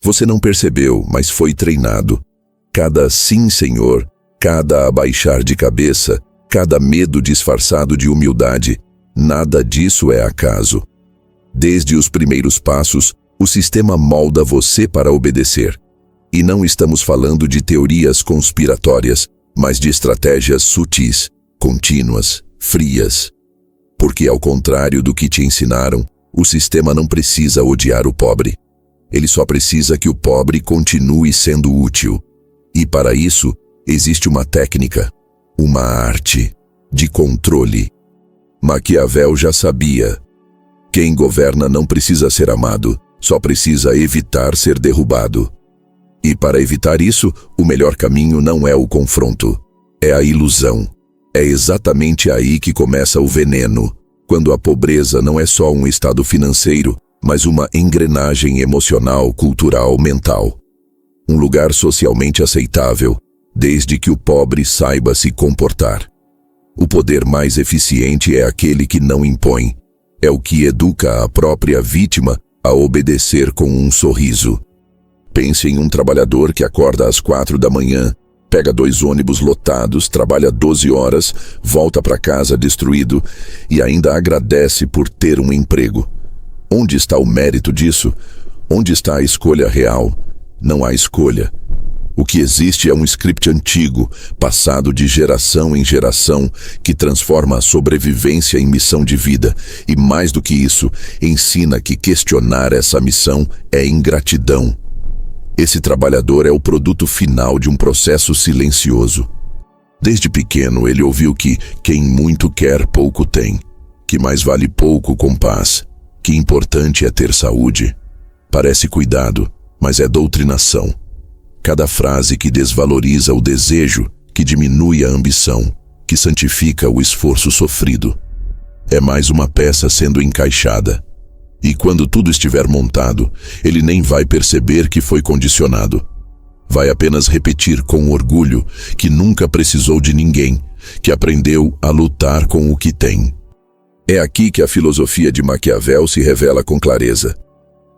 Você não percebeu, mas foi treinado. Cada sim, senhor, cada abaixar de cabeça, cada medo disfarçado de humildade, nada disso é acaso. Desde os primeiros passos, o sistema molda você para obedecer. E não estamos falando de teorias conspiratórias, mas de estratégias sutis, contínuas, frias. Porque, ao contrário do que te ensinaram, o sistema não precisa odiar o pobre. Ele só precisa que o pobre continue sendo útil. E para isso, existe uma técnica, uma arte de controle. Maquiavel já sabia. Quem governa não precisa ser amado, só precisa evitar ser derrubado. E para evitar isso, o melhor caminho não é o confronto, é a ilusão. É exatamente aí que começa o veneno, quando a pobreza não é só um estado financeiro, mas uma engrenagem emocional, cultural, mental. Um lugar socialmente aceitável, desde que o pobre saiba se comportar. O poder mais eficiente é aquele que não impõe. É o que educa a própria vítima a obedecer com um sorriso. Pense em um trabalhador que acorda às 4 da manhã, pega 2 ônibus lotados, trabalha 12 horas, volta para casa destruído e ainda agradece por ter um emprego. Onde está o mérito disso? Onde está a escolha real? Não há escolha. O que existe é um script antigo, passado de geração em geração, que transforma a sobrevivência em missão de vida. E mais do que isso, ensina que questionar essa missão é ingratidão. Esse trabalhador é o produto final de um processo silencioso. Desde pequeno ele ouviu que quem muito quer, pouco tem. Que mais vale pouco com paz. Que importante é ter saúde. Parece cuidado, mas é doutrinação. Cada frase que desvaloriza o desejo, que diminui a ambição, que santifica o esforço sofrido. É mais uma peça sendo encaixada. E quando tudo estiver montado, ele nem vai perceber que foi condicionado. Vai apenas repetir com orgulho que nunca precisou de ninguém, que aprendeu a lutar com o que tem. É aqui que a filosofia de Maquiavel se revela com clareza.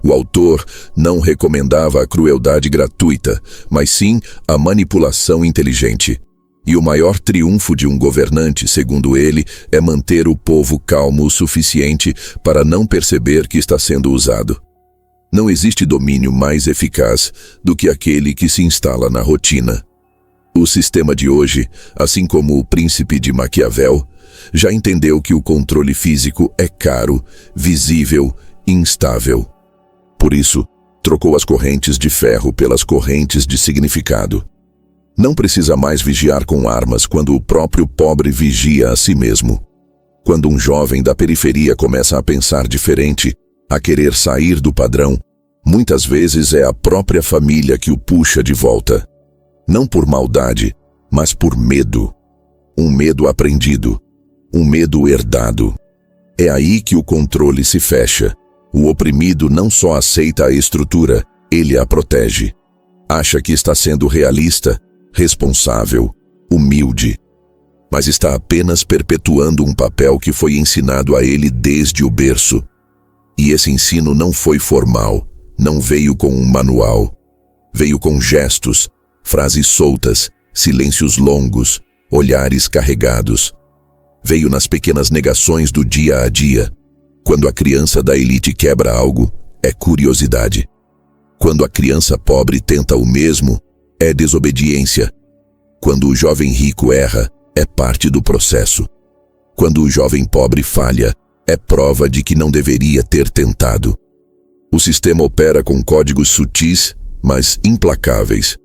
O autor não recomendava a crueldade gratuita, mas sim a manipulação inteligente. E o maior triunfo de um governante, segundo ele, é manter o povo calmo o suficiente para não perceber que está sendo usado. Não existe domínio mais eficaz do que aquele que se instala na rotina. O sistema de hoje, assim como o príncipe de Maquiavel, já entendeu que o controle físico é caro, visível e instável. Por isso, trocou as correntes de ferro pelas correntes de significado. Não precisa mais vigiar com armas quando o próprio pobre vigia a si mesmo. Quando um jovem da periferia começa a pensar diferente, a querer sair do padrão, muitas vezes é a própria família que o puxa de volta. Não por maldade, mas por medo. Um medo aprendido, um medo herdado. É aí que o controle se fecha. O oprimido não só aceita a estrutura, ele a protege. Acha que está sendo realista, responsável, humilde, mas está apenas perpetuando um papel que foi ensinado a ele desde o berço. E esse ensino não foi formal, não veio com um manual. Veio com gestos, frases soltas, silêncios longos, olhares carregados. Veio nas pequenas negações do dia a dia. Quando a criança da elite quebra algo, é curiosidade. Quando a criança pobre tenta o mesmo, é desobediência. Quando o jovem rico erra, é parte do processo. Quando o jovem pobre falha, é prova de que não deveria ter tentado. O sistema opera com códigos sutis, mas implacáveis.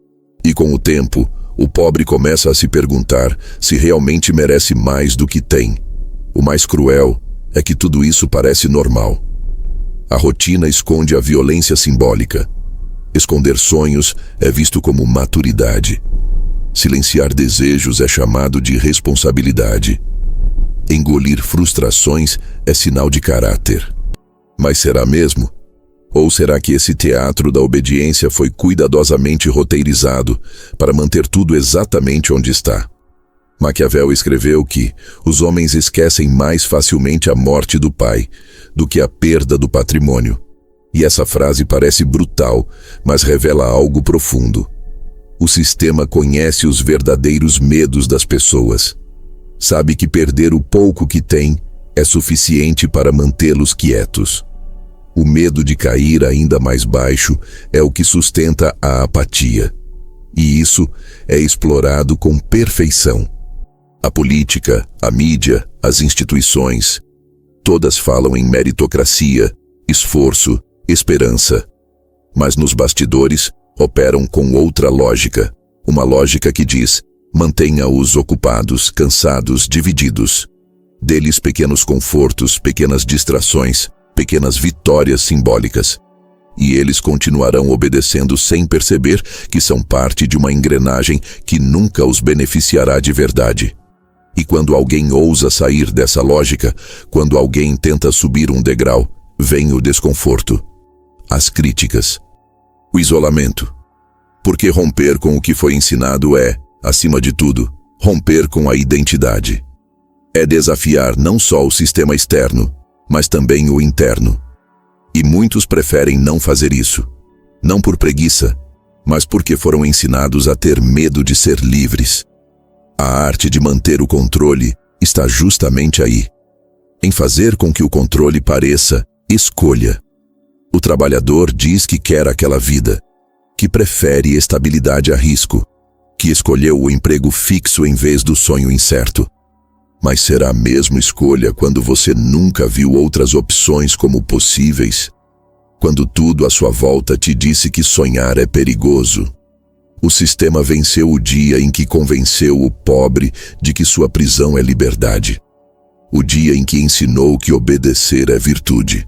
E com o tempo, o pobre começa a se perguntar se realmente merece mais do que tem. O mais cruel é que tudo isso parece normal. A rotina esconde a violência simbólica. Esconder sonhos é visto como maturidade. Silenciar desejos é chamado de responsabilidade. Engolir frustrações é sinal de caráter. Mas será mesmo? Ou será que esse teatro da obediência foi cuidadosamente roteirizado para manter tudo exatamente onde está? Maquiavel escreveu que os homens esquecem mais facilmente a morte do pai do que a perda do patrimônio. E essa frase parece brutal, mas revela algo profundo. O sistema conhece os verdadeiros medos das pessoas. Sabe que perder o pouco que tem é suficiente para mantê-los quietos. O medo de cair ainda mais baixo é o que sustenta a apatia. E isso é explorado com perfeição. A política, a mídia, as instituições, todas falam em meritocracia, esforço, esperança. Mas nos bastidores operam com outra lógica, uma lógica que diz: mantenha-os ocupados, cansados, divididos. Deles pequenos confortos, pequenas distrações, pequenas vitórias simbólicas. E eles continuarão obedecendo sem perceber que são parte de uma engrenagem que nunca os beneficiará de verdade. E quando alguém ousa sair dessa lógica, quando alguém tenta subir um degrau, vem o desconforto, as críticas, o isolamento. Porque romper com o que foi ensinado é, acima de tudo, romper com a identidade. É desafiar não só o sistema externo, mas também o interno. E muitos preferem não fazer isso. Não por preguiça, mas porque foram ensinados a ter medo de ser livres. A arte de manter o controle está justamente aí. Em fazer com que o controle pareça escolha. O trabalhador diz que quer aquela vida, que prefere estabilidade a risco, que escolheu o emprego fixo em vez do sonho incerto. Mas será a mesma escolha quando você nunca viu outras opções como possíveis? Quando tudo à sua volta te disse que sonhar é perigoso? O sistema venceu o dia em que convenceu o pobre de que sua prisão é liberdade. O dia em que ensinou que obedecer é virtude.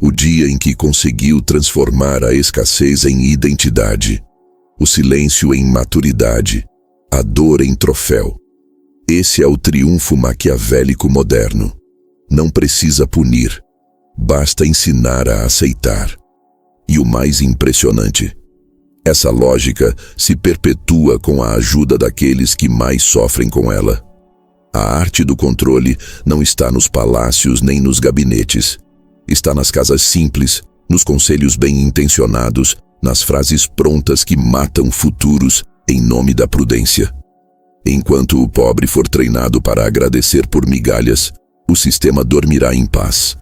O dia em que conseguiu transformar a escassez em identidade, o silêncio em maturidade, a dor em troféu. Esse é o triunfo maquiavélico moderno. Não precisa punir, basta ensinar a aceitar. E o mais impressionante, essa lógica se perpetua com a ajuda daqueles que mais sofrem com ela. A arte do controle não está nos palácios nem nos gabinetes. Está nas casas simples, nos conselhos bem-intencionados, nas frases prontas que matam futuros em nome da prudência. Enquanto o pobre for treinado para agradecer por migalhas, o sistema dormirá em paz.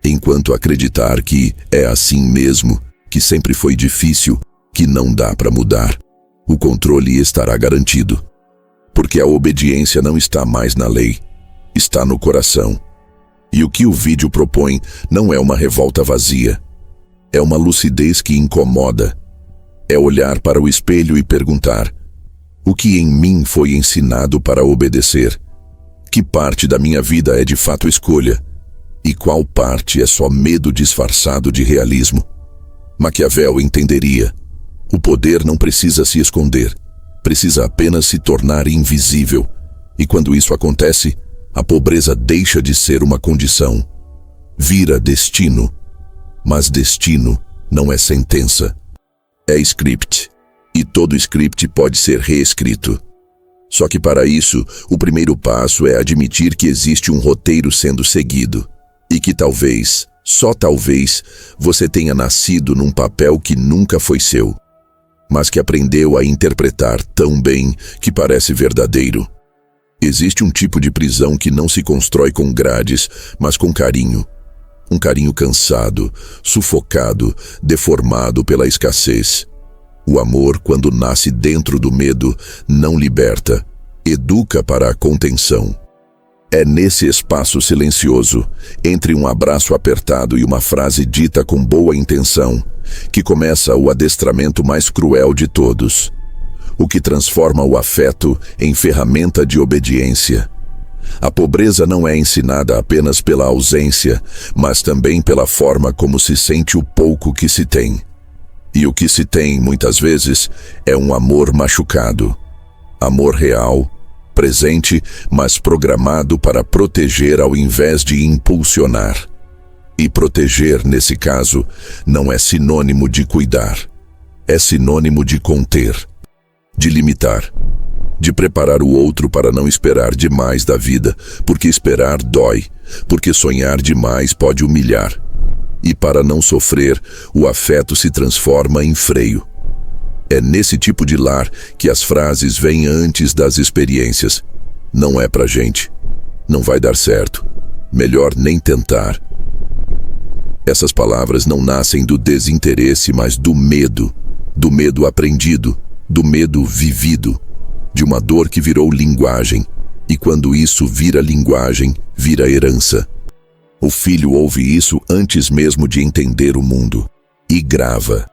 Enquanto acreditar que é assim mesmo, que sempre foi difícil, que não dá para mudar, o controle estará garantido. Porque a obediência não está mais na lei, está no coração. E o que o vídeo propõe não é uma revolta vazia. É uma lucidez que incomoda. É olhar para o espelho e perguntar: o que em mim foi ensinado para obedecer? Que parte da minha vida é de fato escolha? E qual parte é só medo disfarçado de realismo? Maquiavel entenderia: o poder não precisa se esconder, precisa apenas se tornar invisível. E quando isso acontece, a pobreza deixa de ser uma condição, vira destino. Mas destino não é sentença, é script. E todo script pode ser reescrito. Só que para isso, o primeiro passo é admitir que existe um roteiro sendo seguido. E que talvez, só talvez, você tenha nascido num papel que nunca foi seu, mas que aprendeu a interpretar tão bem que parece verdadeiro. Existe um tipo de prisão que não se constrói com grades, mas com carinho. Um carinho cansado, sufocado, deformado pela escassez. O amor, quando nasce dentro do medo, não liberta, educa para a contenção. É nesse espaço silencioso, entre um abraço apertado e uma frase dita com boa intenção, que começa o adestramento mais cruel de todos. O que transforma o afeto em ferramenta de obediência. A pobreza não é ensinada apenas pela ausência, mas também pela forma como se sente o pouco que se tem. E o que se tem, muitas vezes, é um amor machucado. Amor real, presente, mas programado para proteger ao invés de impulsionar. E proteger, nesse caso, não é sinônimo de cuidar. É sinônimo de conter, de limitar, de preparar o outro para não esperar demais da vida, porque esperar dói, porque sonhar demais pode humilhar. E para não sofrer, o afeto se transforma em freio. É nesse tipo de lar que as frases vêm antes das experiências. Não é pra gente. Não vai dar certo. Melhor nem tentar. Essas palavras não nascem do desinteresse, mas do medo. Do medo aprendido, do medo vivido, de uma dor que virou linguagem. E quando isso vira linguagem, vira herança. O filho ouve isso antes mesmo de entender o mundo. E grava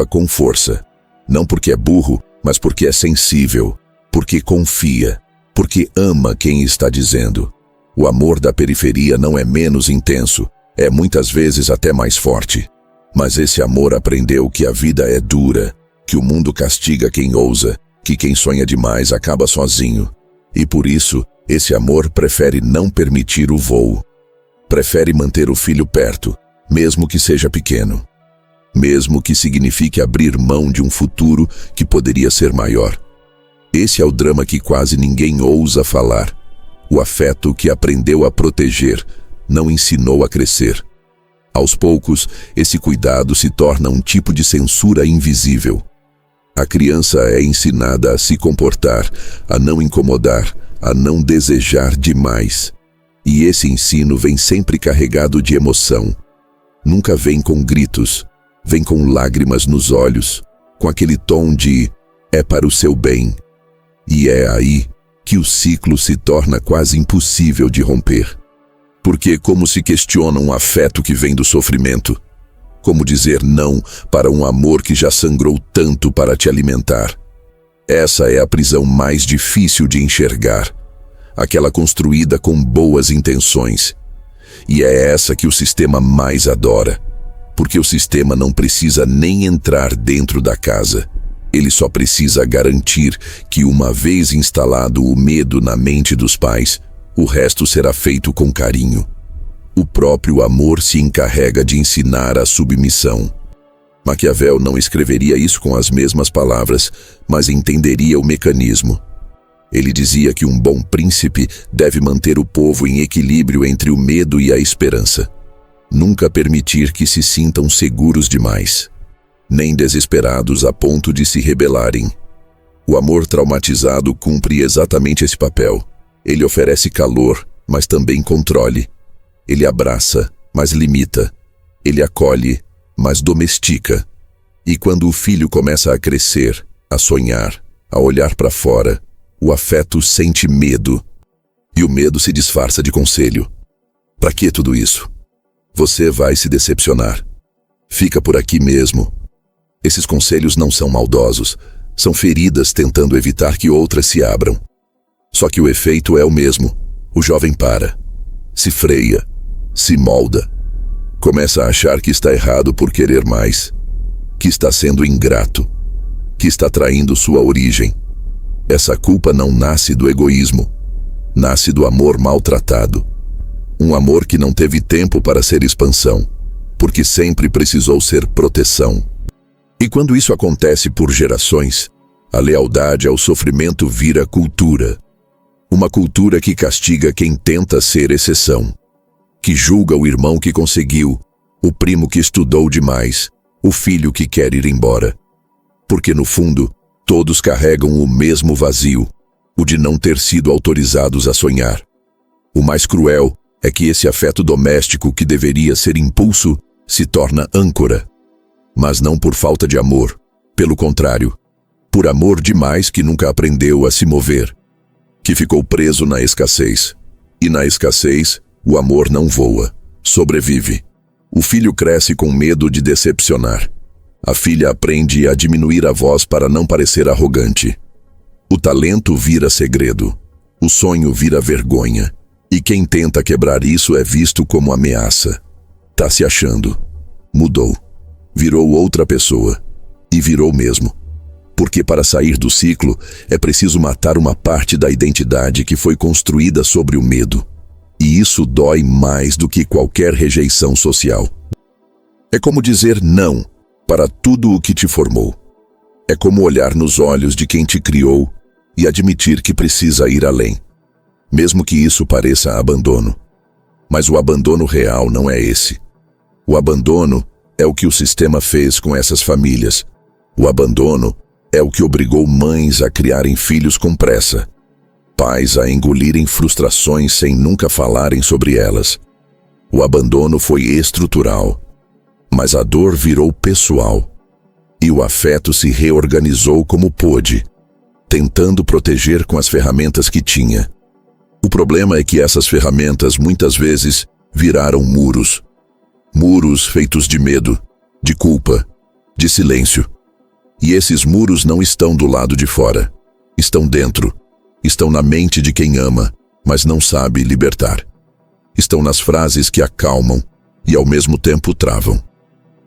com força. Não porque é burro, mas porque é sensível, porque confia, porque ama quem está dizendo. O amor da periferia não é menos intenso, é muitas vezes até mais forte. Mas esse amor aprendeu que a vida é dura, que o mundo castiga quem ousa, que quem sonha demais acaba sozinho. E por isso, esse amor prefere não permitir o voo. Prefere manter o filho perto, mesmo que seja pequeno. Mesmo que signifique abrir mão de um futuro que poderia ser maior. Esse é o drama que quase ninguém ousa falar. O afeto que aprendeu a proteger, não ensinou a crescer. Aos poucos, esse cuidado se torna um tipo de censura invisível. A criança é ensinada a se comportar, a não incomodar, a não desejar demais. E esse ensino vem sempre carregado de emoção. Nunca vem com gritos. Vem com lágrimas nos olhos, com aquele tom de "é para o seu bem". E é aí que o ciclo se torna quase impossível de romper. Porque como se questiona um afeto que vem do sofrimento? Como dizer não para um amor que já sangrou tanto para te alimentar? Essa é a prisão mais difícil de enxergar, aquela construída com boas intenções. E é essa que o sistema mais adora. Porque o sistema não precisa nem entrar dentro da casa. Ele só precisa garantir que, uma vez instalado o medo na mente dos pais, o resto será feito com carinho. O próprio amor se encarrega de ensinar a submissão. Maquiavel não escreveria isso com as mesmas palavras, mas entenderia o mecanismo. Ele dizia que um bom príncipe deve manter o povo em equilíbrio entre o medo e a esperança. Nunca permitir que se sintam seguros demais, nem desesperados a ponto de se rebelarem. O amor traumatizado cumpre exatamente esse papel. Ele oferece calor, mas também controle. Ele abraça, mas limita. Ele acolhe, mas domestica. E quando o filho começa a crescer, a sonhar, a olhar para fora, o afeto sente medo. E o medo se disfarça de conselho. Para que tudo isso? Você vai se decepcionar. Fica por aqui mesmo. Esses conselhos não são maldosos, são feridas tentando evitar que outras se abram. Só que o efeito é o mesmo. O jovem para, se freia, se molda. Começa a achar que está errado por querer mais, que está sendo ingrato, que está traindo sua origem. Essa culpa não nasce do egoísmo, nasce do amor maltratado. Um amor que não teve tempo para ser expansão, porque sempre precisou ser proteção. E quando isso acontece por gerações, a lealdade ao sofrimento vira cultura. Uma cultura que castiga quem tenta ser exceção, que julga o irmão que conseguiu, o primo que estudou demais, o filho que quer ir embora. Porque no fundo, todos carregam o mesmo vazio, o de não ter sido autorizados a sonhar. O mais cruel é que esse afeto doméstico que deveria ser impulso se torna âncora. Mas não por falta de amor, pelo contrário, por amor demais que nunca aprendeu a se mover, que ficou preso na escassez. E na escassez, o amor não voa, sobrevive. O filho cresce com medo de decepcionar. A filha aprende a diminuir a voz para não parecer arrogante. O talento vira segredo, o sonho vira vergonha. E quem tenta quebrar isso é visto como ameaça. Tá se achando. Mudou. Virou outra pessoa. E virou mesmo. Porque para sair do ciclo, é preciso matar uma parte da identidade que foi construída sobre o medo. E isso dói mais do que qualquer rejeição social. É como dizer não para tudo o que te formou. É como olhar nos olhos de quem te criou e admitir que precisa ir além. Mesmo que isso pareça abandono. Mas o abandono real não é esse. O abandono é o que o sistema fez com essas famílias. O abandono é o que obrigou mães a criarem filhos com pressa, pais a engolirem frustrações sem nunca falarem sobre elas. O abandono foi estrutural, mas a dor virou pessoal. E o afeto se reorganizou como pôde, tentando proteger com as ferramentas que tinha. O problema é que essas ferramentas muitas vezes viraram muros. Muros feitos de medo, de culpa, de silêncio. E esses muros não estão do lado de fora. Estão dentro. Estão na mente de quem ama, mas não sabe libertar. Estão nas frases que acalmam e ao mesmo tempo travam.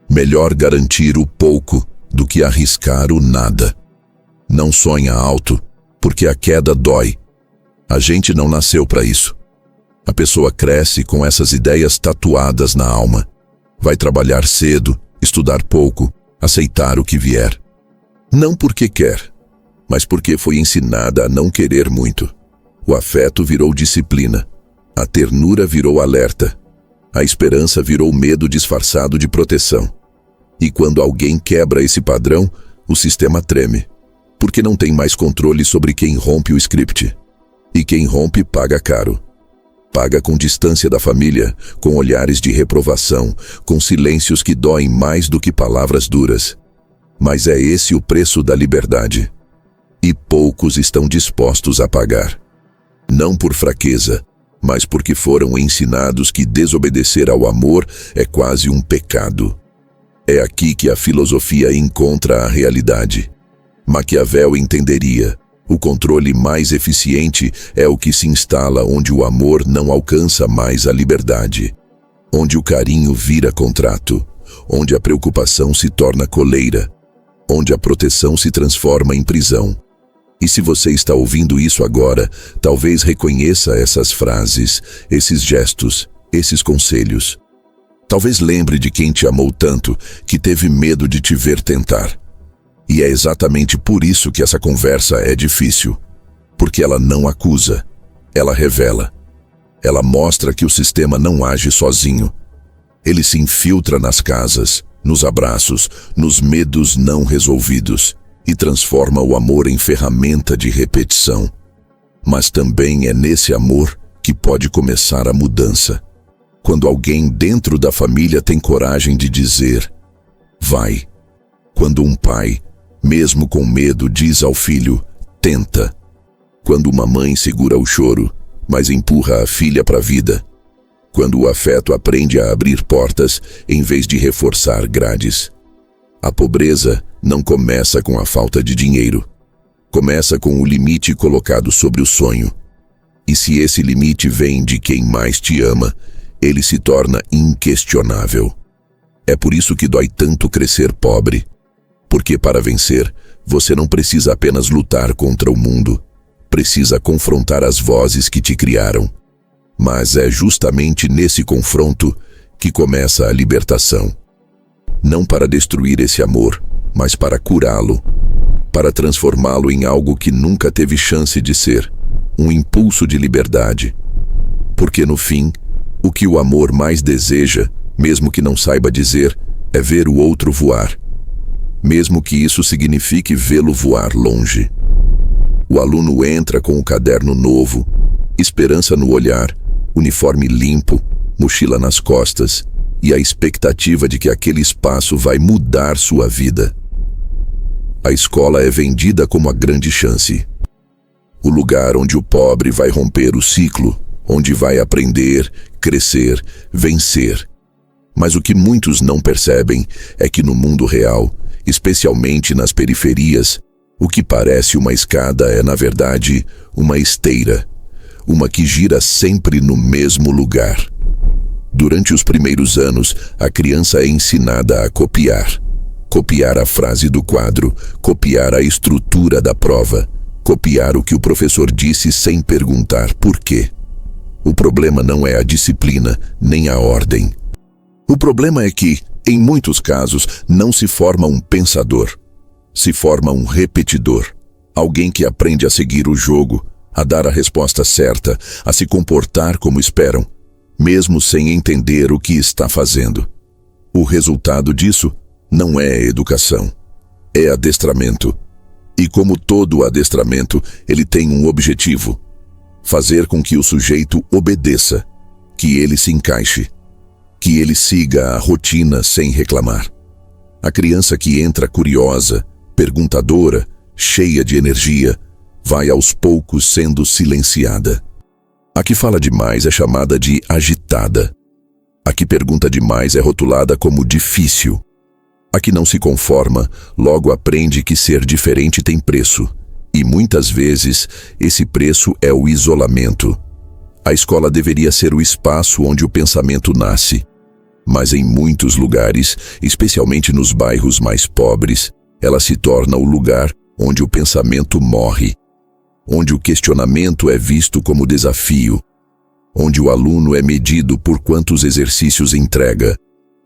Melhor garantir o pouco do que arriscar o nada. Não sonha alto, porque a queda dói. A gente não nasceu para isso. A pessoa cresce com essas ideias tatuadas na alma. Vai trabalhar cedo, estudar pouco, aceitar o que vier. Não porque quer, mas porque foi ensinada a não querer muito. O afeto virou disciplina. A ternura virou alerta. A esperança virou medo disfarçado de proteção. E quando alguém quebra esse padrão, o sistema treme, porque não tem mais controle sobre quem rompe o script. E quem rompe paga caro. Paga com distância da família, com olhares de reprovação, com silêncios que doem mais do que palavras duras. Mas é esse o preço da liberdade. E poucos estão dispostos a pagar. Não por fraqueza, mas porque foram ensinados que desobedecer ao amor é quase um pecado. É aqui que a filosofia encontra a realidade. Maquiavel entenderia: o controle mais eficiente é o que se instala onde o amor não alcança mais a liberdade, onde o carinho vira contrato, onde a preocupação se torna coleira, onde a proteção se transforma em prisão. E se você está ouvindo isso agora, talvez reconheça essas frases, esses gestos, esses conselhos. Talvez lembre de quem te amou tanto que teve medo de te ver tentar. E é exatamente por isso que essa conversa é difícil. Porque ela não acusa, ela revela. Ela mostra que o sistema não age sozinho. Ele se infiltra nas casas, nos abraços, nos medos não resolvidos e transforma o amor em ferramenta de repetição. Mas também é nesse amor que pode começar a mudança. Quando alguém dentro da família tem coragem de dizer, vai. Quando um pai, mesmo com medo, diz ao filho, tenta. Quando uma mãe segura o choro, mas empurra a filha para a vida. Quando o afeto aprende a abrir portas em vez de reforçar grades. A pobreza não começa com a falta de dinheiro. Começa com o limite colocado sobre o sonho. E se esse limite vem de quem mais te ama, ele se torna inquestionável. É por isso que dói tanto crescer pobre. Porque para vencer, você não precisa apenas lutar contra o mundo. Precisa confrontar as vozes que te criaram. Mas é justamente nesse confronto que começa a libertação. Não para destruir esse amor, mas para curá-lo. Para transformá-lo em algo que nunca teve chance de ser. Um impulso de liberdade. Porque no fim, o que o amor mais deseja, mesmo que não saiba dizer, é ver o outro voar. Mesmo que isso signifique vê-lo voar longe. O aluno entra com um caderno novo, esperança no olhar, uniforme limpo, mochila nas costas e a expectativa de que aquele espaço vai mudar sua vida. A escola é vendida como a grande chance. O lugar onde o pobre vai romper o ciclo, onde vai aprender, crescer, vencer. Mas o que muitos não percebem é que no mundo real, especialmente nas periferias, o que parece uma escada é, na verdade, uma esteira, uma que gira sempre no mesmo lugar. Durante os primeiros anos, a criança é ensinada a copiar. Copiar a frase do quadro, copiar a estrutura da prova, copiar o que o professor disse sem perguntar por quê. O problema não é a disciplina, nem a ordem. O problema é que, em muitos casos, não se forma um pensador. Se forma um repetidor. Alguém que aprende a seguir o jogo, a dar a resposta certa, a se comportar como esperam, mesmo sem entender o que está fazendo. O resultado disso não é educação, é adestramento. E como todo adestramento, ele tem um objetivo: fazer com que o sujeito obedeça, que ele se encaixe, que ele siga a rotina sem reclamar. A criança que entra curiosa, perguntadora, cheia de energia, vai aos poucos sendo silenciada. A que fala demais é chamada de agitada. A que pergunta demais é rotulada como difícil. A que não se conforma, logo aprende que ser diferente tem preço. E muitas vezes, esse preço é o isolamento. A escola deveria ser o espaço onde o pensamento nasce. Mas em muitos lugares, especialmente nos bairros mais pobres, ela se torna o lugar onde o pensamento morre. Onde o questionamento é visto como desafio. Onde o aluno é medido por quantos exercícios entrega,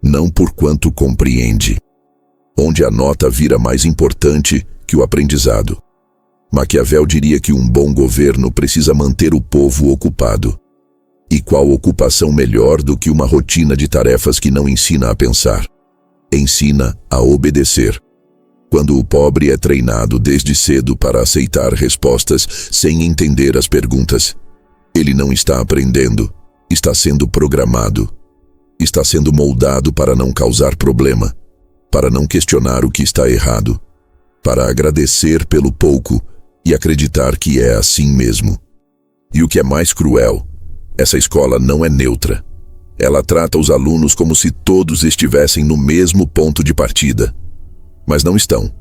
não por quanto compreende. Onde a nota vira mais importante que o aprendizado. Maquiavel diria que um bom governo precisa manter o povo ocupado. E qual ocupação melhor do que uma rotina de tarefas que não ensina a pensar? Ensina a obedecer. Quando o pobre é treinado desde cedo para aceitar respostas sem entender as perguntas, ele não está aprendendo, está sendo programado. Está sendo moldado para não causar problema, para não questionar o que está errado, para agradecer pelo pouco e acreditar que é assim mesmo. E o que é mais cruel, essa escola não é neutra. Ela trata os alunos como se todos estivessem no mesmo ponto de partida. Mas não estão.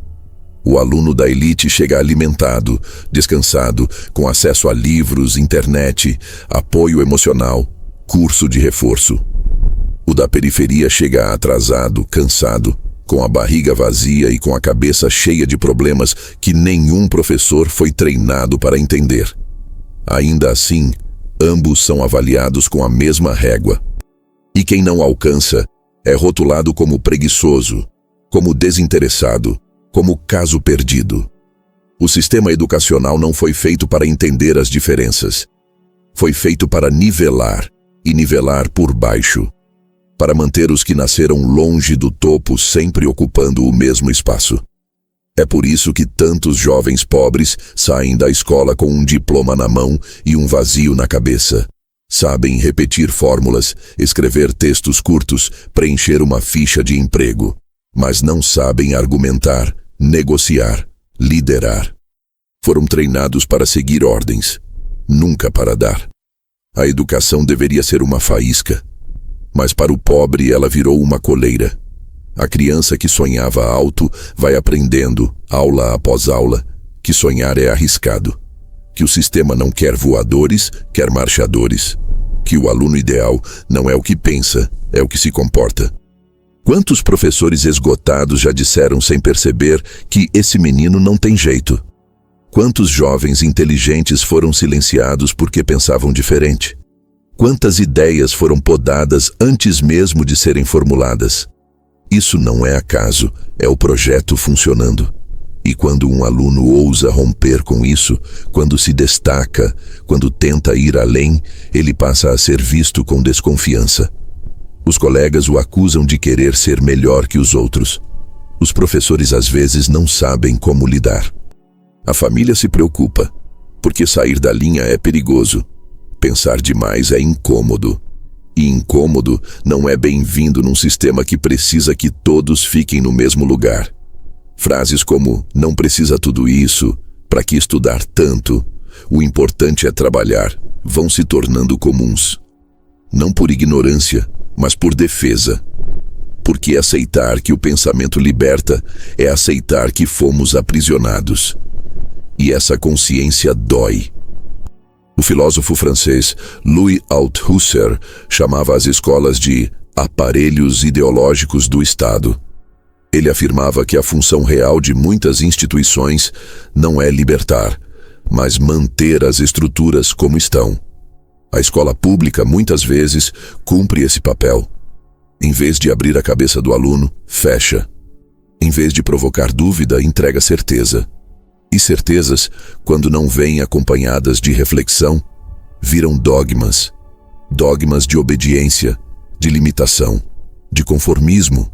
O aluno da elite chega alimentado, descansado, com acesso a livros, internet, apoio emocional, curso de reforço. O da periferia chega atrasado, cansado, com a barriga vazia e com a cabeça cheia de problemas que nenhum professor foi treinado para entender. Ainda assim, ambos são avaliados com a mesma régua. E quem não alcança é rotulado como preguiçoso, como desinteressado, como caso perdido. O sistema educacional não foi feito para entender as diferenças. Foi feito para nivelar, e nivelar por baixo. Para manter os que nasceram longe do topo sempre ocupando o mesmo espaço. É por isso que tantos jovens pobres saem da escola com um diploma na mão e um vazio na cabeça. Sabem repetir fórmulas, escrever textos curtos, preencher uma ficha de emprego. Mas não sabem argumentar, negociar, liderar. Foram treinados para seguir ordens, nunca para dar. A educação deveria ser uma faísca, mas para o pobre ela virou uma coleira. A criança que sonhava alto vai aprendendo, aula após aula, que sonhar é arriscado, que o sistema não quer voadores, quer marchadores, que o aluno ideal não é o que pensa, é o que se comporta. Quantos professores esgotados já disseram sem perceber que esse menino não tem jeito? Quantos jovens inteligentes foram silenciados porque pensavam diferente? Quantas ideias foram podadas antes mesmo de serem formuladas? Isso não é acaso, é o projeto funcionando. E quando um aluno ousa romper com isso, quando se destaca, quando tenta ir além, ele passa a ser visto com desconfiança. Os colegas o acusam de querer ser melhor que os outros. Os professores às vezes não sabem como lidar. A família se preocupa, porque sair da linha é perigoso. Pensar demais é incômodo. E incômodo não é bem-vindo num sistema que precisa que todos fiquem no mesmo lugar. Frases como, não precisa tudo isso, para que estudar tanto, o importante é trabalhar, vão se tornando comuns. Não por ignorância, mas por defesa. Porque aceitar que o pensamento liberta é aceitar que fomos aprisionados. E essa consciência dói. O filósofo francês Louis Althusser chamava as escolas de aparelhos ideológicos do Estado. Ele afirmava que a função real de muitas instituições não é libertar, mas manter as estruturas como estão. A escola pública, muitas vezes, cumpre esse papel. Em vez de abrir a cabeça do aluno, fecha. Em vez de provocar dúvida, entrega certeza. E certezas, quando não vêm acompanhadas de reflexão, viram dogmas. Dogmas de obediência, de limitação, de conformismo.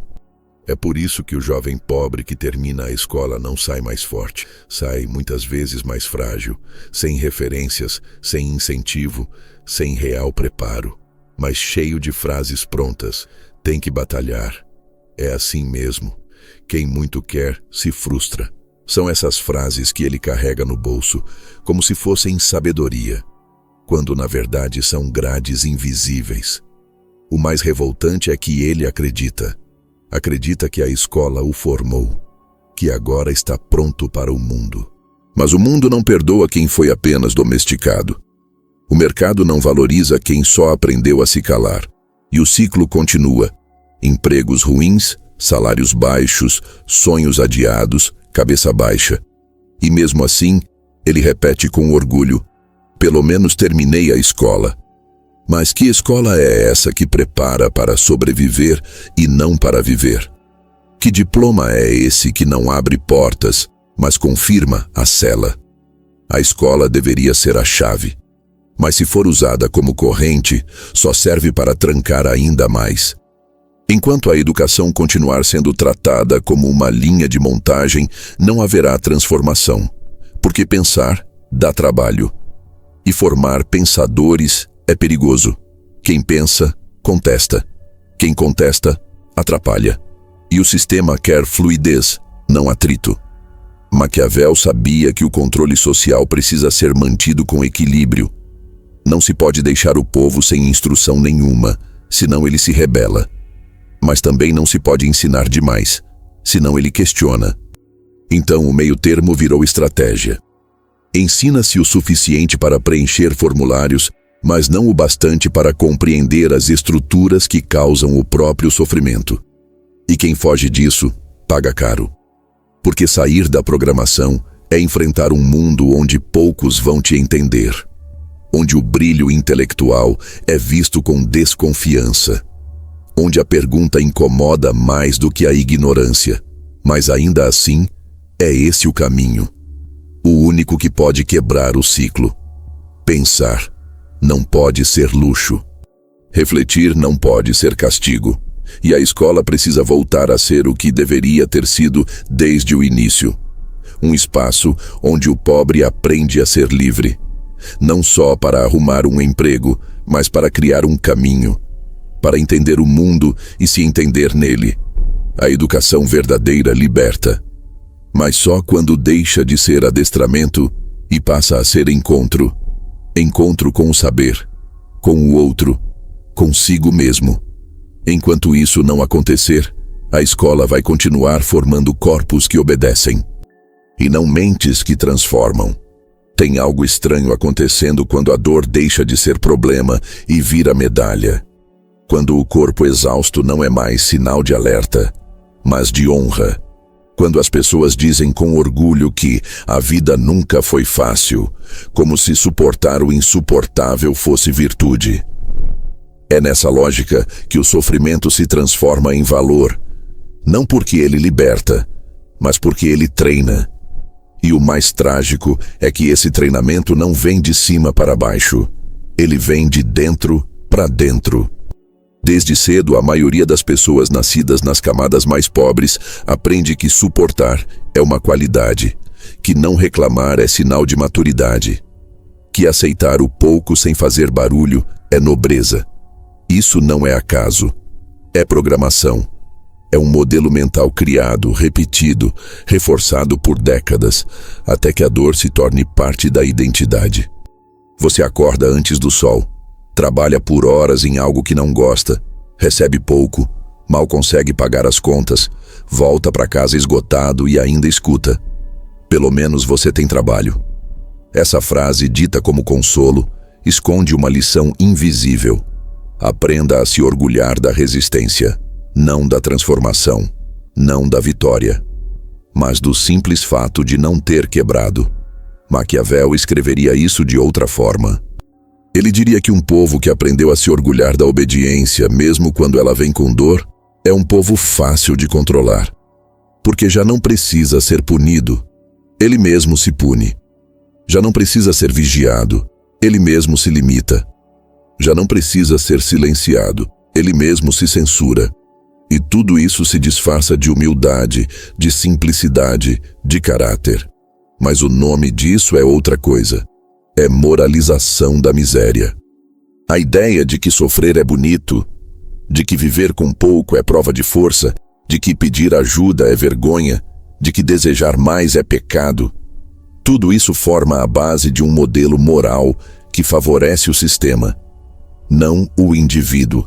É por isso que o jovem pobre que termina a escola não sai mais forte, sai muitas vezes mais frágil, sem referências, sem incentivo, sem real preparo, mas cheio de frases prontas. Tem que batalhar. É assim mesmo. Quem muito quer, se frustra. São essas frases que ele carrega no bolso, como se fossem sabedoria, quando na verdade são grades invisíveis. O mais revoltante é que ele acredita que a escola o formou, que agora está pronto para o mundo. Mas o mundo não perdoa quem foi apenas domesticado. O mercado não valoriza quem só aprendeu a se calar. E o ciclo continua. Empregos ruins, salários baixos, sonhos adiados, cabeça baixa. E mesmo assim, ele repete com orgulho: pelo menos terminei a escola. Mas que escola é essa que prepara para sobreviver e não para viver? Que diploma é esse que não abre portas, mas confirma a cela? A escola deveria ser a chave, mas se for usada como corrente, só serve para trancar ainda mais. Enquanto a educação continuar sendo tratada como uma linha de montagem, não haverá transformação, porque pensar dá trabalho. E formar pensadores é perigoso. Quem pensa, contesta. Quem contesta, atrapalha. E o sistema quer fluidez, não atrito. Maquiavel sabia que o controle social precisa ser mantido com equilíbrio. Não se pode deixar o povo sem instrução nenhuma, senão ele se rebela. Mas também não se pode ensinar demais, senão ele questiona. Então o meio-termo virou estratégia. Ensina-se o suficiente para preencher formulários, mas não o bastante para compreender as estruturas que causam o próprio sofrimento. E quem foge disso, paga caro. Porque sair da programação é enfrentar um mundo onde poucos vão te entender, onde o brilho intelectual é visto com desconfiança, onde a pergunta incomoda mais do que a ignorância, mas ainda assim, é esse o caminho, o único que pode quebrar o ciclo. Pensar não pode ser luxo. Refletir não pode ser castigo. E a escola precisa voltar a ser o que deveria ter sido desde o início. Um espaço onde o pobre aprende a ser livre. Não só para arrumar um emprego, mas para criar um caminho. Para entender o mundo e se entender nele. A educação verdadeira liberta. Mas só quando deixa de ser adestramento e passa a ser encontro. Encontro com o saber, com o outro, consigo mesmo. Enquanto isso não acontecer, a escola vai continuar formando corpos que obedecem, e não mentes que transformam. Tem algo estranho acontecendo quando a dor deixa de ser problema e vira medalha. Quando o corpo exausto não é mais sinal de alerta, mas de honra. Quando as pessoas dizem com orgulho que a vida nunca foi fácil, como se suportar o insuportável fosse virtude. É nessa lógica que o sofrimento se transforma em valor, não porque ele liberta, mas porque ele treina. E o mais trágico é que esse treinamento não vem de cima para baixo, ele vem de dentro para dentro. Desde cedo, a maioria das pessoas nascidas nas camadas mais pobres aprende que suportar é uma qualidade, que não reclamar é sinal de maturidade, que aceitar o pouco sem fazer barulho é nobreza. Isso não é acaso, é programação. É um modelo mental criado, repetido, reforçado por décadas, até que a dor se torne parte da identidade. Você acorda antes do sol. Trabalha por horas em algo que não gosta, recebe pouco, mal consegue pagar as contas, volta para casa esgotado e ainda escuta: pelo menos você tem trabalho. Essa frase, dita como consolo, esconde uma lição invisível. Aprenda a se orgulhar da resistência, não da transformação, não da vitória, mas do simples fato de não ter quebrado. Maquiavel escreveria isso de outra forma. Ele diria que um povo que aprendeu a se orgulhar da obediência, mesmo quando ela vem com dor, é um povo fácil de controlar. Porque já não precisa ser punido, ele mesmo se pune. Já não precisa ser vigiado, ele mesmo se limita. Já não precisa ser silenciado, ele mesmo se censura. E tudo isso se disfarça de humildade, de simplicidade, de caráter. Mas o nome disso é outra coisa. É moralização da miséria. A ideia de que sofrer é bonito, de que viver com pouco é prova de força, de que pedir ajuda é vergonha, de que desejar mais é pecado. Tudo isso forma a base de um modelo moral que favorece o sistema, não o indivíduo.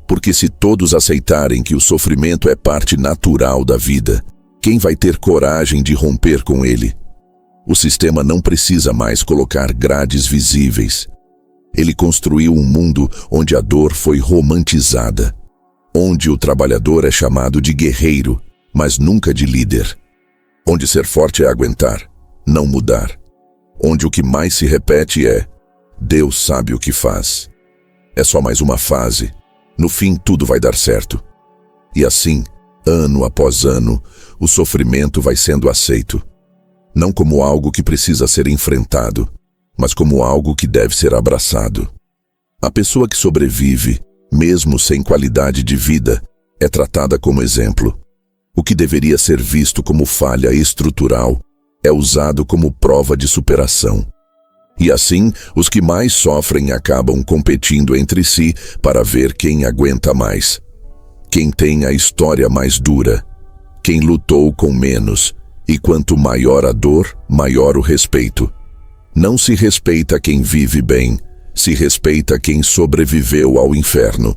Porque se todos aceitarem que o sofrimento é parte natural da vida, quem vai ter coragem de romper com ele? O sistema não precisa mais colocar grades visíveis. Ele construiu um mundo onde a dor foi romantizada, onde o trabalhador é chamado de guerreiro, mas nunca de líder, onde ser forte é aguentar, não mudar, onde o que mais se repete é: Deus sabe o que faz. É só mais uma fase. No fim, tudo vai dar certo. E assim, ano após ano, o sofrimento vai sendo aceito. Não como algo que precisa ser enfrentado, mas como algo que deve ser abraçado. A pessoa que sobrevive, mesmo sem qualidade de vida, é tratada como exemplo. O que deveria ser visto como falha estrutural é usado como prova de superação. E assim, os que mais sofrem acabam competindo entre si para ver quem aguenta mais, quem tem a história mais dura, quem lutou com menos, e quanto maior a dor, maior o respeito. Não se respeita quem vive bem, se respeita quem sobreviveu ao inferno.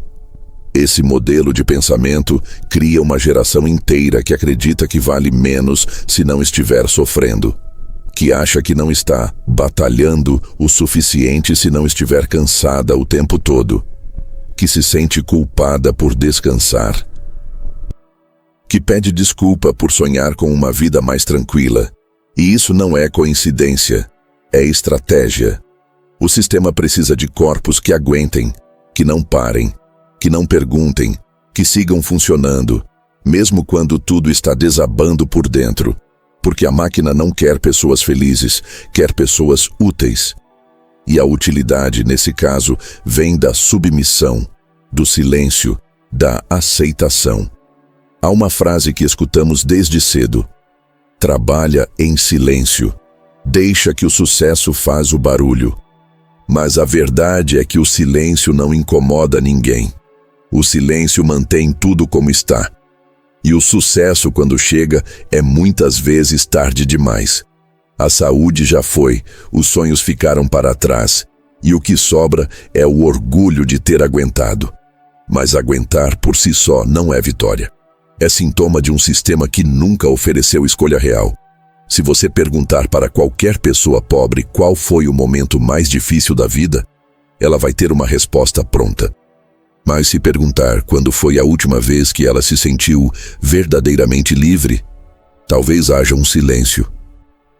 Esse modelo de pensamento cria uma geração inteira que acredita que vale menos se não estiver sofrendo, que acha que não está batalhando o suficiente se não estiver cansada o tempo todo, que se sente culpada por descansar, que pede desculpa por sonhar com uma vida mais tranquila. E isso não é coincidência, é estratégia. O sistema precisa de corpos que aguentem, que não parem, que não perguntem, que sigam funcionando, mesmo quando tudo está desabando por dentro. Porque a máquina não quer pessoas felizes, quer pessoas úteis. E a utilidade, nesse caso, vem da submissão, do silêncio, da aceitação. Há uma frase que escutamos desde cedo: trabalha em silêncio, deixa que o sucesso faz o barulho. Mas a verdade é que o silêncio não incomoda ninguém. O silêncio mantém tudo como está. E o sucesso, quando chega, é muitas vezes tarde demais. A saúde já foi, os sonhos ficaram para trás, e o que sobra é o orgulho de ter aguentado. Mas aguentar por si só não é vitória. É sintoma de um sistema que nunca ofereceu escolha real. Se você perguntar para qualquer pessoa pobre qual foi o momento mais difícil da vida, ela vai ter uma resposta pronta. Mas se perguntar quando foi a última vez que ela se sentiu verdadeiramente livre, talvez haja um silêncio.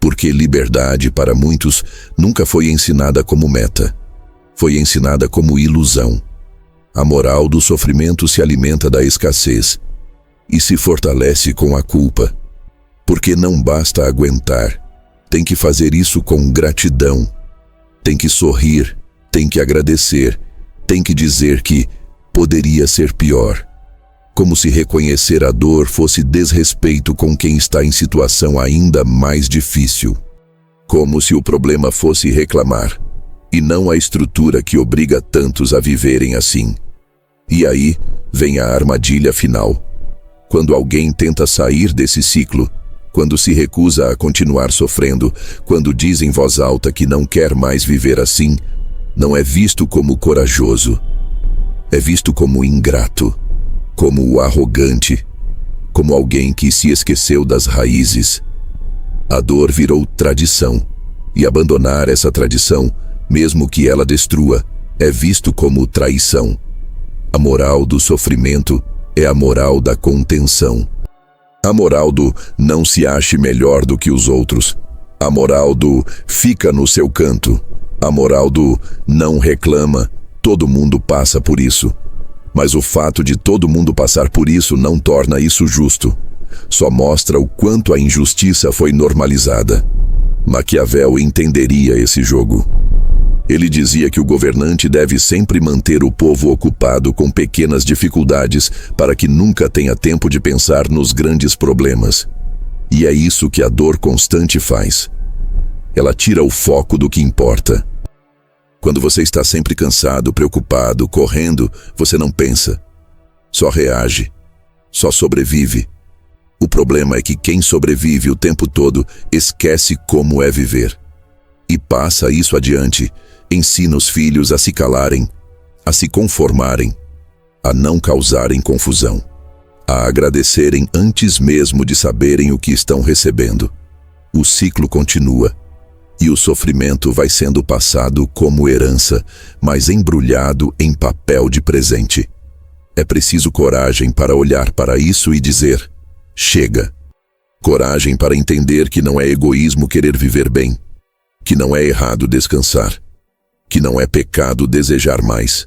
Porque liberdade, para muitos, nunca foi ensinada como meta. Foi ensinada como ilusão. A moral do sofrimento se alimenta da escassez e se fortalece com a culpa. Porque não basta aguentar, tem que fazer isso com gratidão. Tem que sorrir, tem que agradecer, tem que dizer que poderia ser pior. Como se reconhecer a dor fosse desrespeito com quem está em situação ainda mais difícil. Como se o problema fosse reclamar, e não a estrutura que obriga tantos a viverem assim. E aí vem a armadilha final. Quando alguém tenta sair desse ciclo, quando se recusa a continuar sofrendo, quando diz em voz alta que não quer mais viver assim, não é visto como corajoso. É visto como ingrato, como o arrogante, como alguém que se esqueceu das raízes. A dor virou tradição, e abandonar essa tradição, mesmo que ela destrua, é visto como traição. A moral do sofrimento é a moral da contenção. A moral do não se ache melhor do que os outros. A moral do fica no seu canto. A moral do não reclama. Todo mundo passa por isso. Mas o fato de todo mundo passar por isso não torna isso justo. Só mostra o quanto a injustiça foi normalizada. Maquiavel entenderia esse jogo. Ele dizia que o governante deve sempre manter o povo ocupado com pequenas dificuldades para que nunca tenha tempo de pensar nos grandes problemas. E é isso que a dor constante faz. Ela tira o foco do que importa. Quando você está sempre cansado, preocupado, correndo, você não pensa. Só reage. Só sobrevive. O problema é que quem sobrevive o tempo todo esquece como é viver. E passa isso adiante. Ensina os filhos a se calarem, a se conformarem, a não causarem confusão, a agradecerem antes mesmo de saberem o que estão recebendo. O ciclo continua, e o sofrimento vai sendo passado como herança, mas embrulhado em papel de presente. É preciso coragem para olhar para isso e dizer: chega. Coragem para entender que não é egoísmo querer viver bem, que não é errado descansar, que não é pecado desejar mais,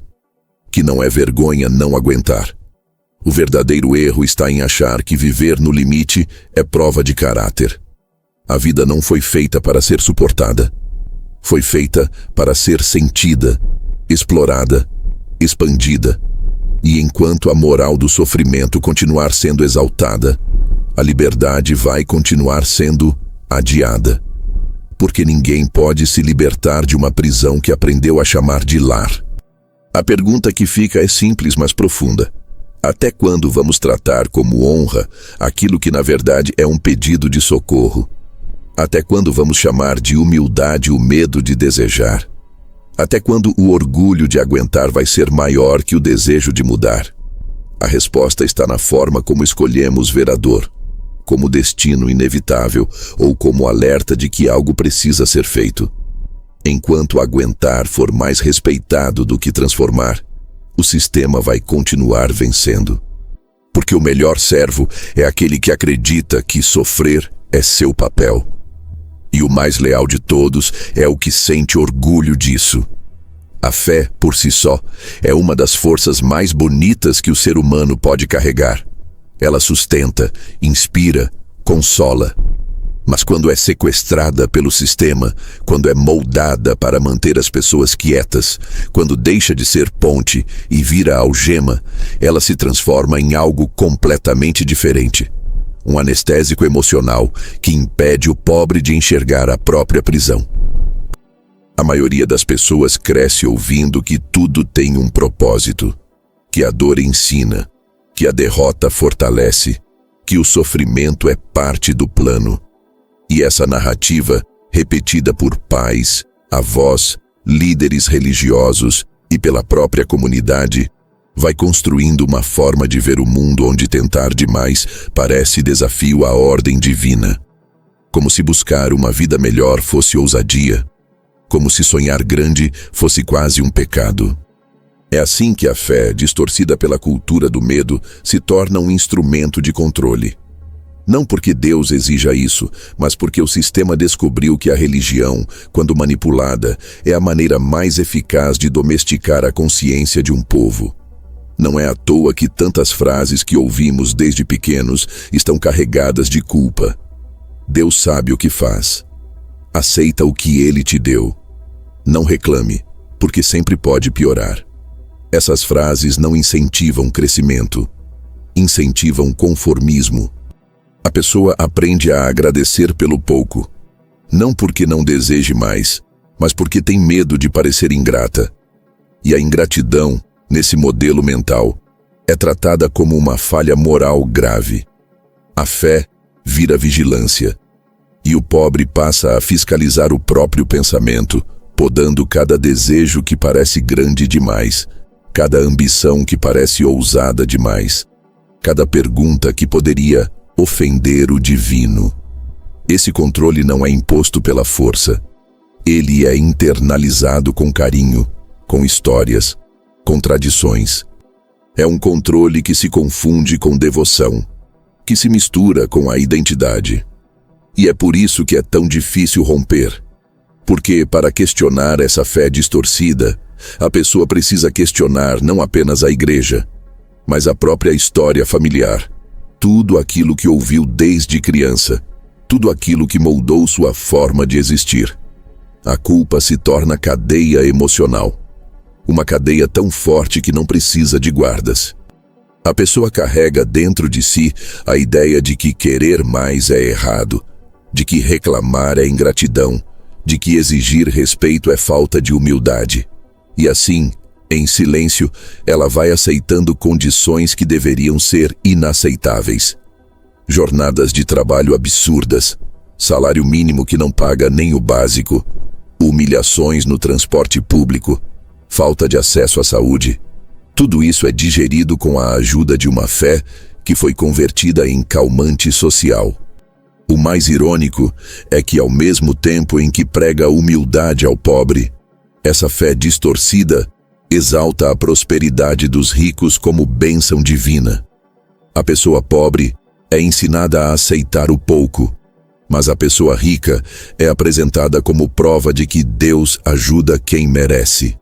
que não é vergonha não aguentar. O verdadeiro erro está em achar que viver no limite é prova de caráter. A vida não foi feita para ser suportada. Foi feita para ser sentida, explorada, expandida. E enquanto a moral do sofrimento continuar sendo exaltada, a liberdade vai continuar sendo adiada. Porque ninguém pode se libertar de uma prisão que aprendeu a chamar de lar. A pergunta que fica é simples, mas profunda. Até quando vamos tratar como honra aquilo que na verdade é um pedido de socorro? Até quando vamos chamar de humildade o medo de desejar? Até quando o orgulho de aguentar vai ser maior que o desejo de mudar? A resposta está na forma como escolhemos ver a dor. Como destino inevitável ou como alerta de que algo precisa ser feito. Enquanto aguentar for mais respeitado do que transformar, o sistema vai continuar vencendo. Porque o melhor servo é aquele que acredita que sofrer é seu papel. E o mais leal de todos é o que sente orgulho disso. A fé, por si só, é uma das forças mais bonitas que o ser humano pode carregar. Ela sustenta, inspira, consola. Mas quando é sequestrada pelo sistema, quando é moldada para manter as pessoas quietas, quando deixa de ser ponte e vira algema, ela se transforma em algo completamente diferente. Um anestésico emocional que impede o pobre de enxergar a própria prisão. A maioria das pessoas cresce ouvindo que tudo tem um propósito, que a dor ensina, que a derrota fortalece, que o sofrimento é parte do plano. E essa narrativa, repetida por pais, avós, líderes religiosos e pela própria comunidade, vai construindo uma forma de ver o mundo onde tentar demais parece desafio à ordem divina. Como se buscar uma vida melhor fosse ousadia, como se sonhar grande fosse quase um pecado. É assim que a fé, distorcida pela cultura do medo, se torna um instrumento de controle. Não porque Deus exija isso, mas porque o sistema descobriu que a religião, quando manipulada, é a maneira mais eficaz de domesticar a consciência de um povo. Não é à toa que tantas frases que ouvimos desde pequenos estão carregadas de culpa. Deus sabe o que faz. Aceita o que Ele te deu. Não reclame, porque sempre pode piorar. Essas frases não incentivam crescimento, incentivam conformismo. A pessoa aprende a agradecer pelo pouco, não porque não deseje mais, mas porque tem medo de parecer ingrata. E a ingratidão, nesse modelo mental, é tratada como uma falha moral grave. A fé vira vigilância, e o pobre passa a fiscalizar o próprio pensamento, podando cada desejo que parece grande demais, cada ambição que parece ousada demais, cada pergunta que poderia ofender o divino. Esse controle não é imposto pela força. Ele é internalizado com carinho, com histórias, com tradições. É um controle que se confunde com devoção, que se mistura com a identidade. E é por isso que é tão difícil romper. Porque, para questionar essa fé distorcida, a pessoa precisa questionar não apenas a igreja, mas a própria história familiar. Tudo aquilo que ouviu desde criança, tudo aquilo que moldou sua forma de existir. a culpa se torna cadeia emocional. Uma cadeia tão forte que não precisa de guardas. A pessoa carrega dentro de si a ideia de que querer mais é errado, de que reclamar é ingratidão, de que exigir respeito é falta de humildade. E assim, em silêncio, ela vai aceitando condições que deveriam ser inaceitáveis. Jornadas de trabalho absurdas, salário mínimo que não paga nem o básico, humilhações no transporte público, falta de acesso à saúde. Tudo isso é digerido com a ajuda de uma fé que foi convertida em calmante social. O mais irônico é que, ao mesmo tempo em que prega humildade ao pobre, essa fé distorcida exalta a prosperidade dos ricos como bênção divina. A pessoa pobre é ensinada a aceitar o pouco, mas a pessoa rica é apresentada como prova de que Deus ajuda quem merece.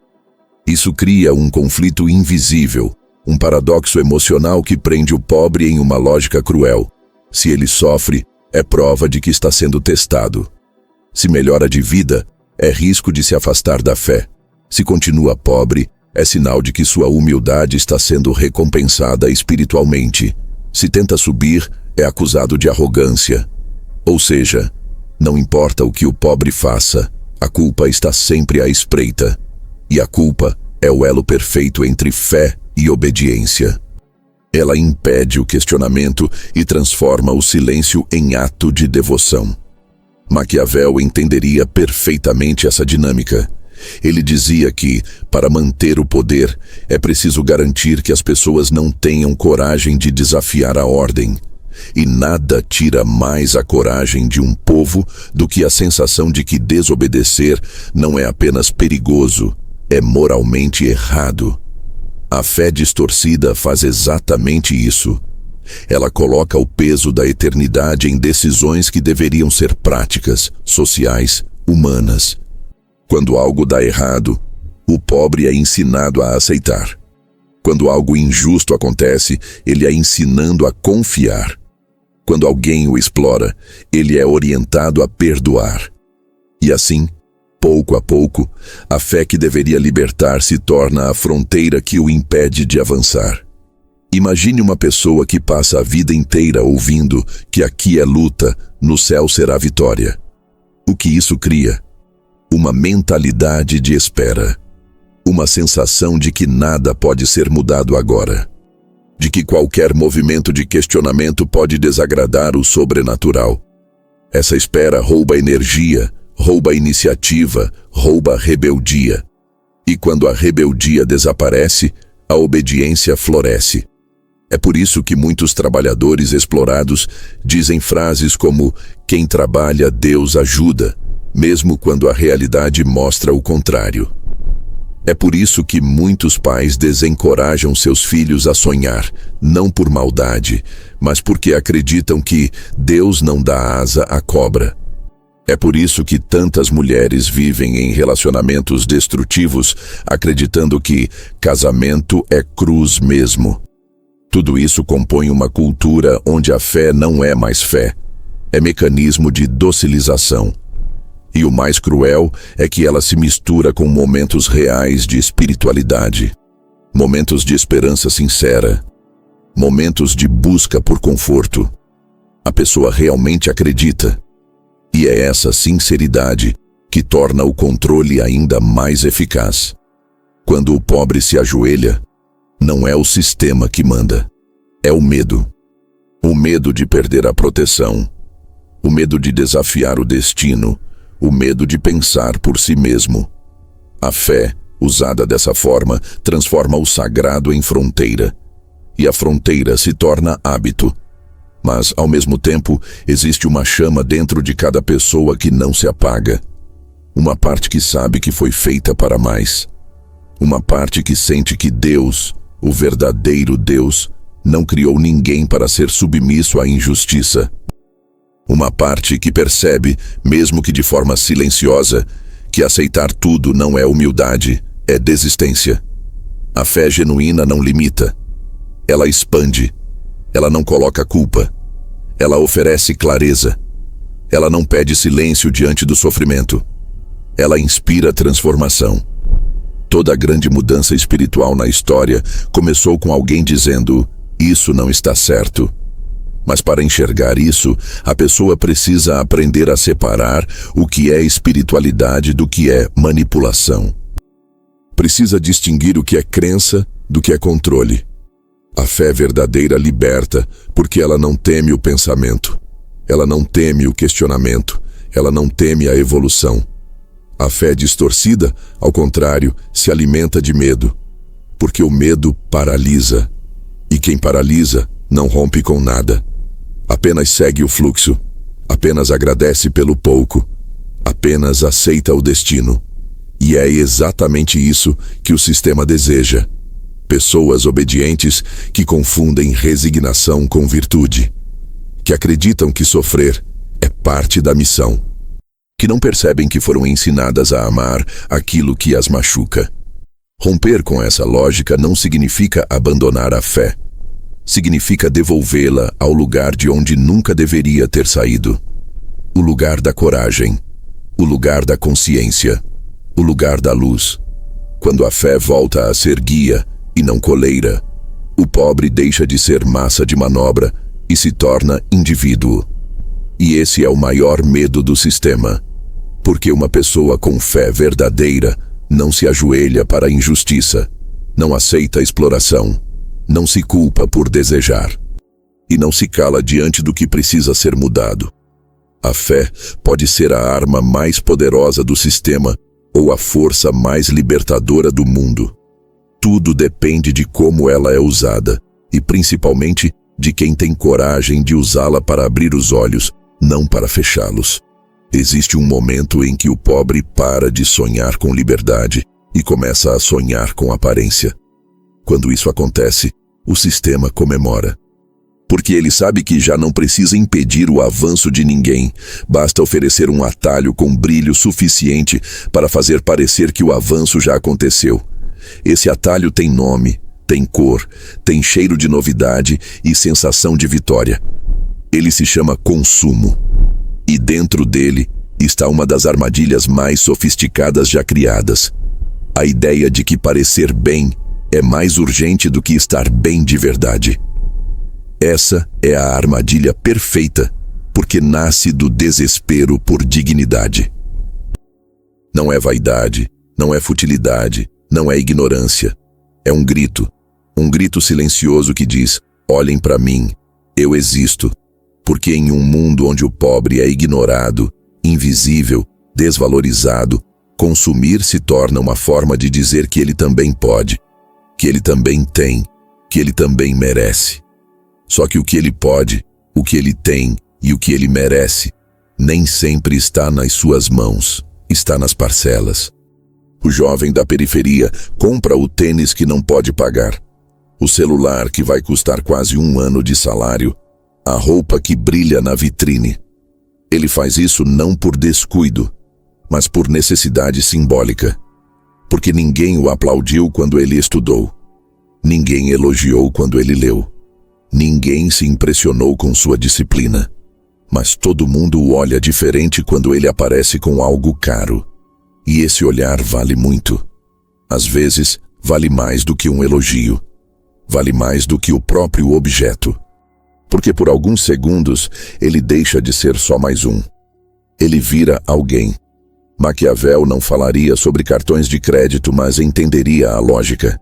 Isso cria um conflito invisível, um paradoxo emocional que prende o pobre em uma lógica cruel. Se ele sofre, é prova de que está sendo testado. Se melhora de vida, é risco de se afastar da fé. Se continua pobre, é sinal de que sua humildade está sendo recompensada espiritualmente. Se tenta subir, é acusado de arrogância. Ou seja, não importa o que o pobre faça, a culpa está sempre à espreita. E a culpa é o elo perfeito entre fé e obediência. Ela impede o questionamento e transforma o silêncio em ato de devoção. Maquiavel entenderia perfeitamente essa dinâmica. Ele dizia que, para manter o poder, é preciso garantir que as pessoas não tenham coragem de desafiar a ordem. E nada tira mais a coragem de um povo do que a sensação de que desobedecer não é apenas perigoso, é moralmente errado. A fé distorcida faz exatamente isso. Ela coloca o peso da eternidade em decisões que deveriam ser práticas, sociais, humanas. Quando algo dá errado, o pobre é ensinado a aceitar. Quando algo injusto acontece, ele é ensinando a confiar. Quando alguém o explora, ele é orientado a perdoar. E assim, pouco a pouco, a fé que deveria libertar se torna a fronteira que o impede de avançar. Imagine uma pessoa que passa a vida inteira ouvindo que aqui é luta, no céu será vitória. O que isso cria? Uma mentalidade de espera. Uma sensação de que nada pode ser mudado agora. De que qualquer movimento de questionamento pode desagradar o sobrenatural. Essa espera rouba energia, rouba iniciativa, rouba rebeldia. E quando a rebeldia desaparece, a obediência floresce. É por isso que muitos trabalhadores explorados dizem frases como "quem trabalha, Deus ajuda", mesmo quando a realidade mostra o contrário. É por isso que muitos pais desencorajam seus filhos a sonhar, não por maldade, mas porque acreditam que Deus não dá asa à cobra. É por isso que tantas mulheres vivem em relacionamentos destrutivos, acreditando que casamento é cruz mesmo. Tudo isso compõe uma cultura onde a fé não é mais fé, é mecanismo de docilização. E o mais cruel é que ela se mistura com momentos reais de espiritualidade, momentos de esperança sincera, momentos de busca por conforto. A pessoa realmente acredita. E é essa sinceridade que torna o controle ainda mais eficaz. Quando o pobre se ajoelha, não é o sistema que manda, é o medo. O medo de perder a proteção, o medo de desafiar o destino, o medo de pensar por si mesmo. A fé, usada dessa forma, transforma o sagrado em fronteira, e a fronteira se torna hábito. Mas, ao mesmo tempo, existe uma chama dentro de cada pessoa que não se apaga. Uma parte que sabe que foi feita para mais. Uma parte que sente que Deus, o verdadeiro Deus, não criou ninguém para ser submisso à injustiça. Uma parte que percebe, mesmo que de forma silenciosa, que aceitar tudo não é humildade, é desistência. A fé genuína não limita. Ela expande. Ela não coloca culpa. Ela oferece clareza. Ela não pede silêncio diante do sofrimento. Ela inspira transformação. Toda grande mudança espiritual na história começou com alguém dizendo: "Isso não está certo." Mas para enxergar isso, a pessoa precisa aprender a separar o que é espiritualidade do que é manipulação. Precisa distinguir o que é crença do que é controle. A fé verdadeira liberta, porque ela não teme o pensamento. Ela não teme o questionamento. Ela não teme a evolução. A fé distorcida, ao contrário, se alimenta de medo, porque o medo paralisa. E quem paralisa não rompe com nada. Apenas segue o fluxo, apenas agradece pelo pouco, apenas aceita o destino. E é exatamente isso que o sistema deseja. Pessoas obedientes que confundem resignação com virtude, que acreditam que sofrer é parte da missão, que não percebem que foram ensinadas a amar aquilo que as machuca. Romper com essa lógica não significa abandonar a fé. Significa devolvê-la ao lugar de onde nunca deveria ter saído. O lugar da coragem, o lugar da consciência, o lugar da luz. Quando a fé volta a ser guia e não coleira, o pobre deixa de ser massa de manobra e se torna indivíduo. E esse é o maior medo do sistema, porque uma pessoa com fé verdadeira não se ajoelha para a injustiça, não aceita a exploração, não se culpa por desejar e não se cala diante do que precisa ser mudado. A fé pode ser a arma mais poderosa do sistema ou a força mais libertadora do mundo. Tudo depende de como ela é usada e principalmente de quem tem coragem de usá-la para abrir os olhos, não para fechá-los. Existe um momento em que o pobre para de sonhar com liberdade e começa a sonhar com aparência. Quando isso acontece, o sistema comemora. Porque ele sabe que já não precisa impedir o avanço de ninguém. Basta oferecer um atalho com brilho suficiente para fazer parecer que o avanço já aconteceu. Esse atalho tem nome, tem cor, tem cheiro de novidade e sensação de vitória. Ele se chama consumo. E dentro dele está uma das armadilhas mais sofisticadas já criadas. A ideia de que parecer bem é mais urgente do que estar bem de verdade. Essa é a armadilha perfeita, porque nasce do desespero por dignidade. Não é vaidade, não é futilidade, não é ignorância. É um grito silencioso que diz: olhem para mim, eu existo. Porque em um mundo onde o pobre é ignorado, invisível, desvalorizado, consumir se torna uma forma de dizer que ele também pode, que ele também tem, que ele também merece. Só que o que ele pode, o que ele tem e o que ele merece, nem sempre está nas suas mãos, está nas parcelas. O jovem da periferia compra o tênis que não pode pagar, o celular que vai custar quase 1 ano de salário, a roupa que brilha na vitrine. Ele faz isso não por descuido, mas por necessidade simbólica. Porque ninguém o aplaudiu quando ele estudou. Ninguém elogiou quando ele leu. Ninguém se impressionou com sua disciplina. Mas todo mundo o olha diferente quando ele aparece com algo caro. E esse olhar vale muito. Às vezes, vale mais do que um elogio. Vale mais do que o próprio objeto. Porque por alguns segundos, ele deixa de ser só mais um. Ele vira alguém. Maquiavel não falaria sobre cartões de crédito, mas entenderia a lógica.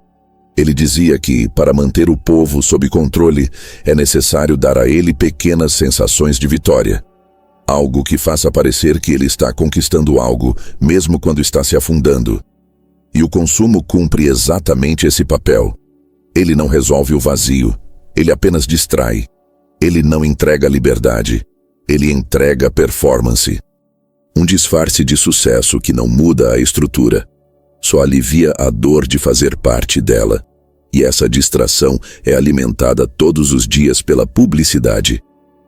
Ele dizia que, para manter o povo sob controle, é necessário dar a ele pequenas sensações de vitória. Algo que faça parecer que ele está conquistando algo, mesmo quando está se afundando. E o consumo cumpre exatamente esse papel. Ele não resolve o vazio, ele apenas distrai. Ele não entrega liberdade, ele entrega performance. Um disfarce de sucesso que não muda a estrutura, só alivia a dor de fazer parte dela. E essa distração é alimentada todos os dias pela publicidade.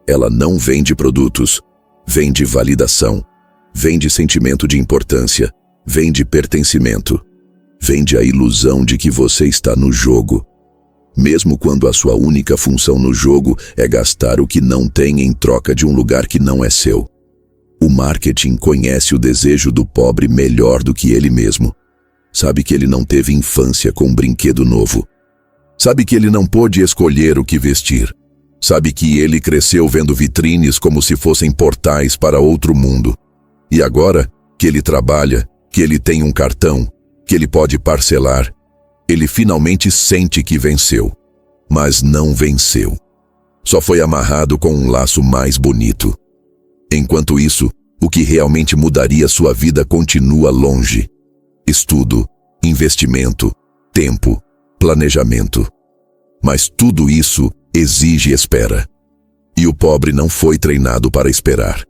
Ela não vende produtos, vende validação, vende sentimento de importância, vende pertencimento, vende a ilusão de que você está no jogo. Mesmo quando a sua única função no jogo é gastar o que não tem em troca de um lugar que não é seu. O marketing conhece o desejo do pobre melhor do que ele mesmo. Sabe que ele não teve infância com um brinquedo novo. Sabe que ele não pôde escolher o que vestir. Sabe que ele cresceu vendo vitrines como se fossem portais para outro mundo. E agora, que ele trabalha, que ele tem um cartão, que ele pode parcelar, ele finalmente sente que venceu. Mas não venceu. Só foi amarrado com um laço mais bonito. Enquanto isso, o que realmente mudaria sua vida continua longe. Estudo, investimento, tempo, planejamento. Mas tudo isso exige espera. E o pobre não foi treinado para esperar.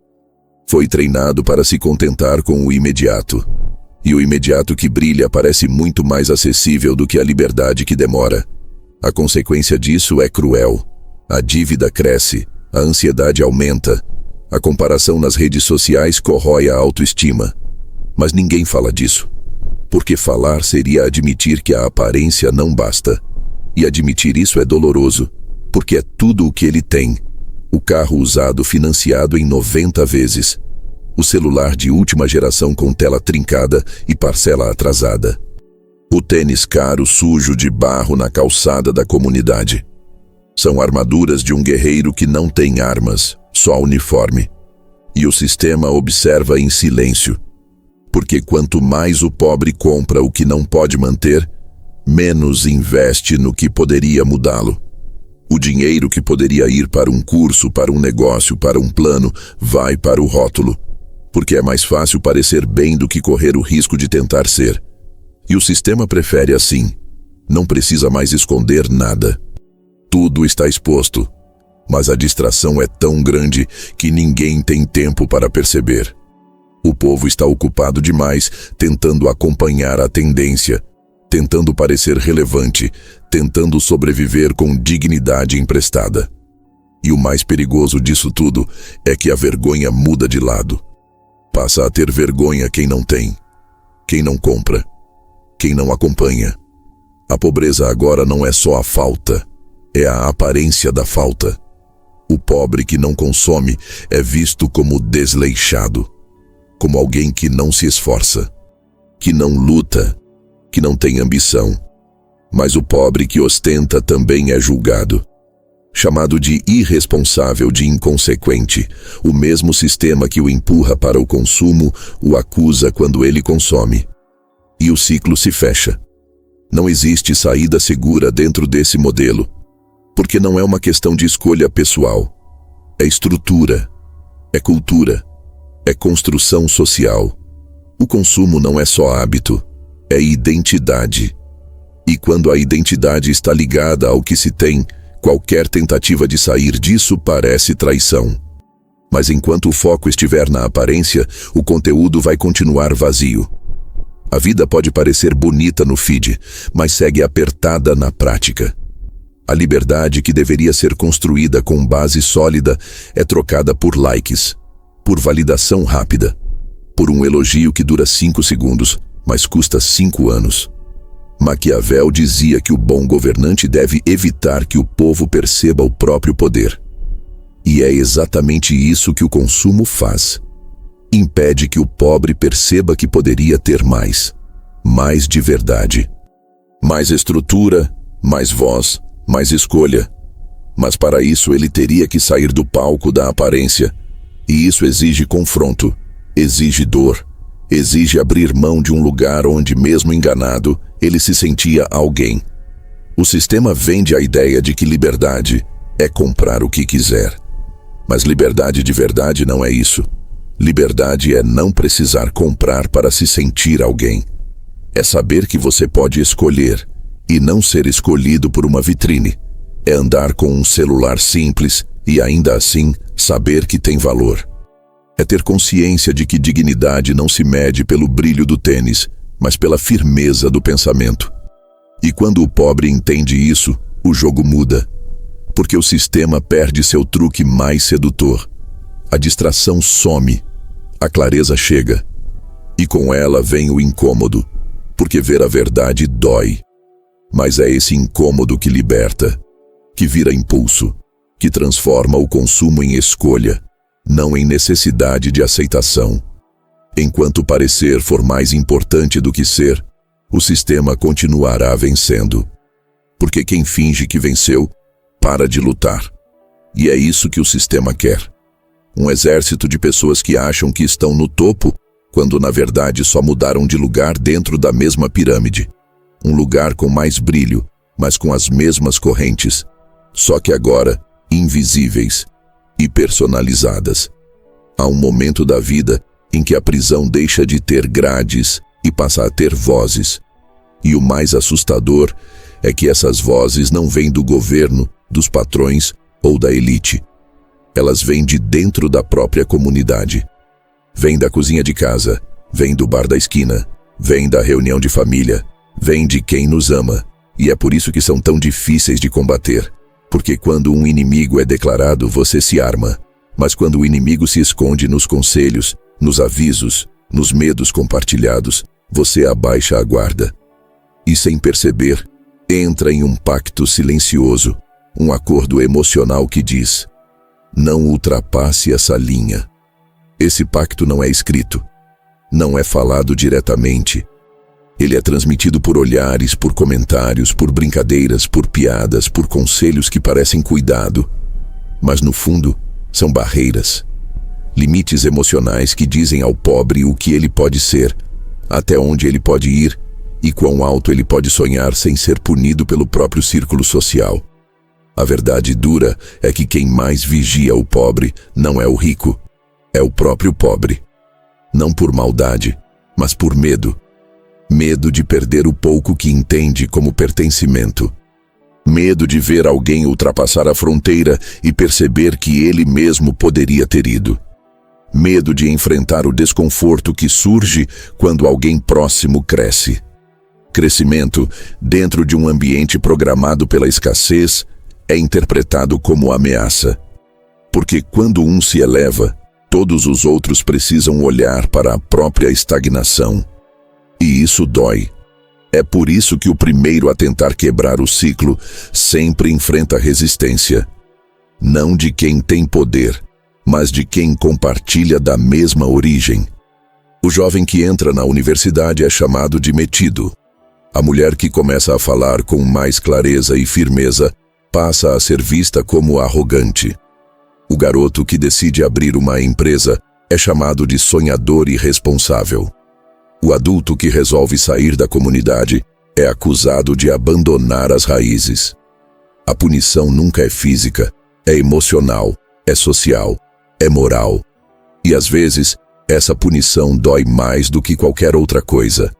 Foi treinado para se contentar com o imediato. E o imediato que brilha parece muito mais acessível do que a liberdade que demora. A consequência disso é cruel. A dívida cresce, a ansiedade aumenta, a comparação nas redes sociais corrói a autoestima. Mas ninguém fala disso. Porque falar seria admitir que a aparência não basta. E admitir isso é doloroso, porque é tudo o que ele tem. O carro usado financiado em 90 vezes. O celular de última geração com tela trincada e parcela atrasada. O tênis caro sujo de barro na calçada da comunidade. São armaduras de um guerreiro que não tem armas, só uniforme. E o sistema observa em silêncio. Porque quanto mais o pobre compra o que não pode manter, menos investe no que poderia mudá-lo. O dinheiro que poderia ir para um curso, para um negócio, para um plano, vai para o rótulo. Porque é mais fácil parecer bem do que correr o risco de tentar ser. E o sistema prefere assim. Não precisa mais esconder nada. Tudo está exposto. Mas a distração é tão grande que ninguém tem tempo para perceber. O povo está ocupado demais tentando acompanhar a tendência, tentando parecer relevante, tentando sobreviver com dignidade emprestada. E o mais perigoso disso tudo é que a vergonha muda de lado. Passa a ter vergonha quem não tem, quem não compra, quem não acompanha. A pobreza agora não é só a falta, é a aparência da falta. O pobre que não consome é visto como desleixado, como alguém que não se esforça, que não luta, que não tem ambição. Mas o pobre que ostenta também é julgado, chamado de irresponsável, de inconsequente. O mesmo sistema que o empurra para o consumo o acusa quando ele consome. E o ciclo se fecha. Não existe saída segura dentro desse modelo, porque não é uma questão de escolha pessoal. É estrutura, é cultura, é construção social. O consumo não é só hábito, é identidade. E quando a identidade está ligada ao que se tem, qualquer tentativa de sair disso parece traição. Mas enquanto o foco estiver na aparência, o conteúdo vai continuar vazio. A vida pode parecer bonita no feed, mas segue apertada na prática. A liberdade que deveria ser construída com base sólida é trocada por likes, por validação rápida, por um elogio que dura 5 segundos, mas custa 5 anos. Maquiavel dizia que o bom governante deve evitar que o povo perceba o próprio poder. E é exatamente isso que o consumo faz. Impede que o pobre perceba que poderia ter mais de verdade. Mais estrutura, mais voz, mais escolha. Mas para isso ele teria que sair do palco da aparência. E isso exige confronto, exige dor, exige abrir mão de um lugar onde, mesmo enganado, ele se sentia alguém. O sistema vende a ideia de que liberdade é comprar o que quiser. Mas liberdade de verdade não é isso. Liberdade é não precisar comprar para se sentir alguém. É saber que você pode escolher e não ser escolhido por uma vitrine. É andar com um celular simples e ainda assim saber que tem valor. É ter consciência de que dignidade não se mede pelo brilho do tênis, mas pela firmeza do pensamento. E quando o pobre entende isso, o jogo muda. Porque o sistema perde seu truque mais sedutor. A distração some, a clareza chega. E com ela vem o incômodo, porque ver a verdade dói. Mas é esse incômodo que liberta, que vira impulso, que transforma o consumo em escolha. não em necessidade de aceitação. Enquanto parecer for mais importante do que ser, o sistema continuará vencendo. Porque quem finge que venceu, para de lutar. E é isso que o sistema quer. Um exército de pessoas que acham que estão no topo, quando na verdade só mudaram de lugar dentro da mesma pirâmide. Um lugar com mais brilho, mas com as mesmas correntes, só que agora invisíveis e personalizadas. Há um momento da vida em que a prisão deixa de ter grades e passa a ter vozes. E o mais assustador é que essas vozes não vêm do governo, dos patrões ou da elite. Elas vêm de dentro da própria comunidade. Vêm da cozinha de casa, vêm do bar da esquina, vêm da reunião de família, vêm de quem nos ama. E é por isso que são tão difíceis de combater. Porque quando um inimigo é declarado, você se arma. Mas quando o inimigo se esconde nos conselhos, nos avisos, nos medos compartilhados, você abaixa a guarda. E sem perceber, entra em um pacto silencioso, um acordo emocional que diz: não ultrapasse essa linha. Esse pacto não é escrito, não é falado diretamente. Ele é transmitido por olhares, por comentários, por brincadeiras, por piadas, por conselhos que parecem cuidado. Mas no fundo, são barreiras. Limites emocionais que dizem ao pobre o que ele pode ser, até onde ele pode ir e quão alto ele pode sonhar sem ser punido pelo próprio círculo social. A verdade dura é que quem mais vigia o pobre não é o rico, é o próprio pobre. Não por maldade, mas por medo. Medo de perder o pouco que entende como pertencimento. Medo de ver alguém ultrapassar a fronteira e perceber que ele mesmo poderia ter ido. Medo de enfrentar o desconforto que surge quando alguém próximo cresce. Crescimento, dentro de um ambiente programado pela escassez, é interpretado como ameaça. Porque quando um se eleva, todos os outros precisam olhar para a própria estagnação. E isso dói. É por isso que o primeiro a tentar quebrar o ciclo sempre enfrenta resistência. Não de quem tem poder, mas de quem compartilha da mesma origem. O jovem que entra na universidade é chamado de metido. A mulher que começa a falar com mais clareza e firmeza passa a ser vista como arrogante. O garoto que decide abrir uma empresa é chamado de sonhador irresponsável. O adulto que resolve sair da comunidade é acusado de abandonar as raízes. A punição nunca é física, é emocional, é social, é moral. E às vezes, essa punição dói mais do que qualquer outra coisa.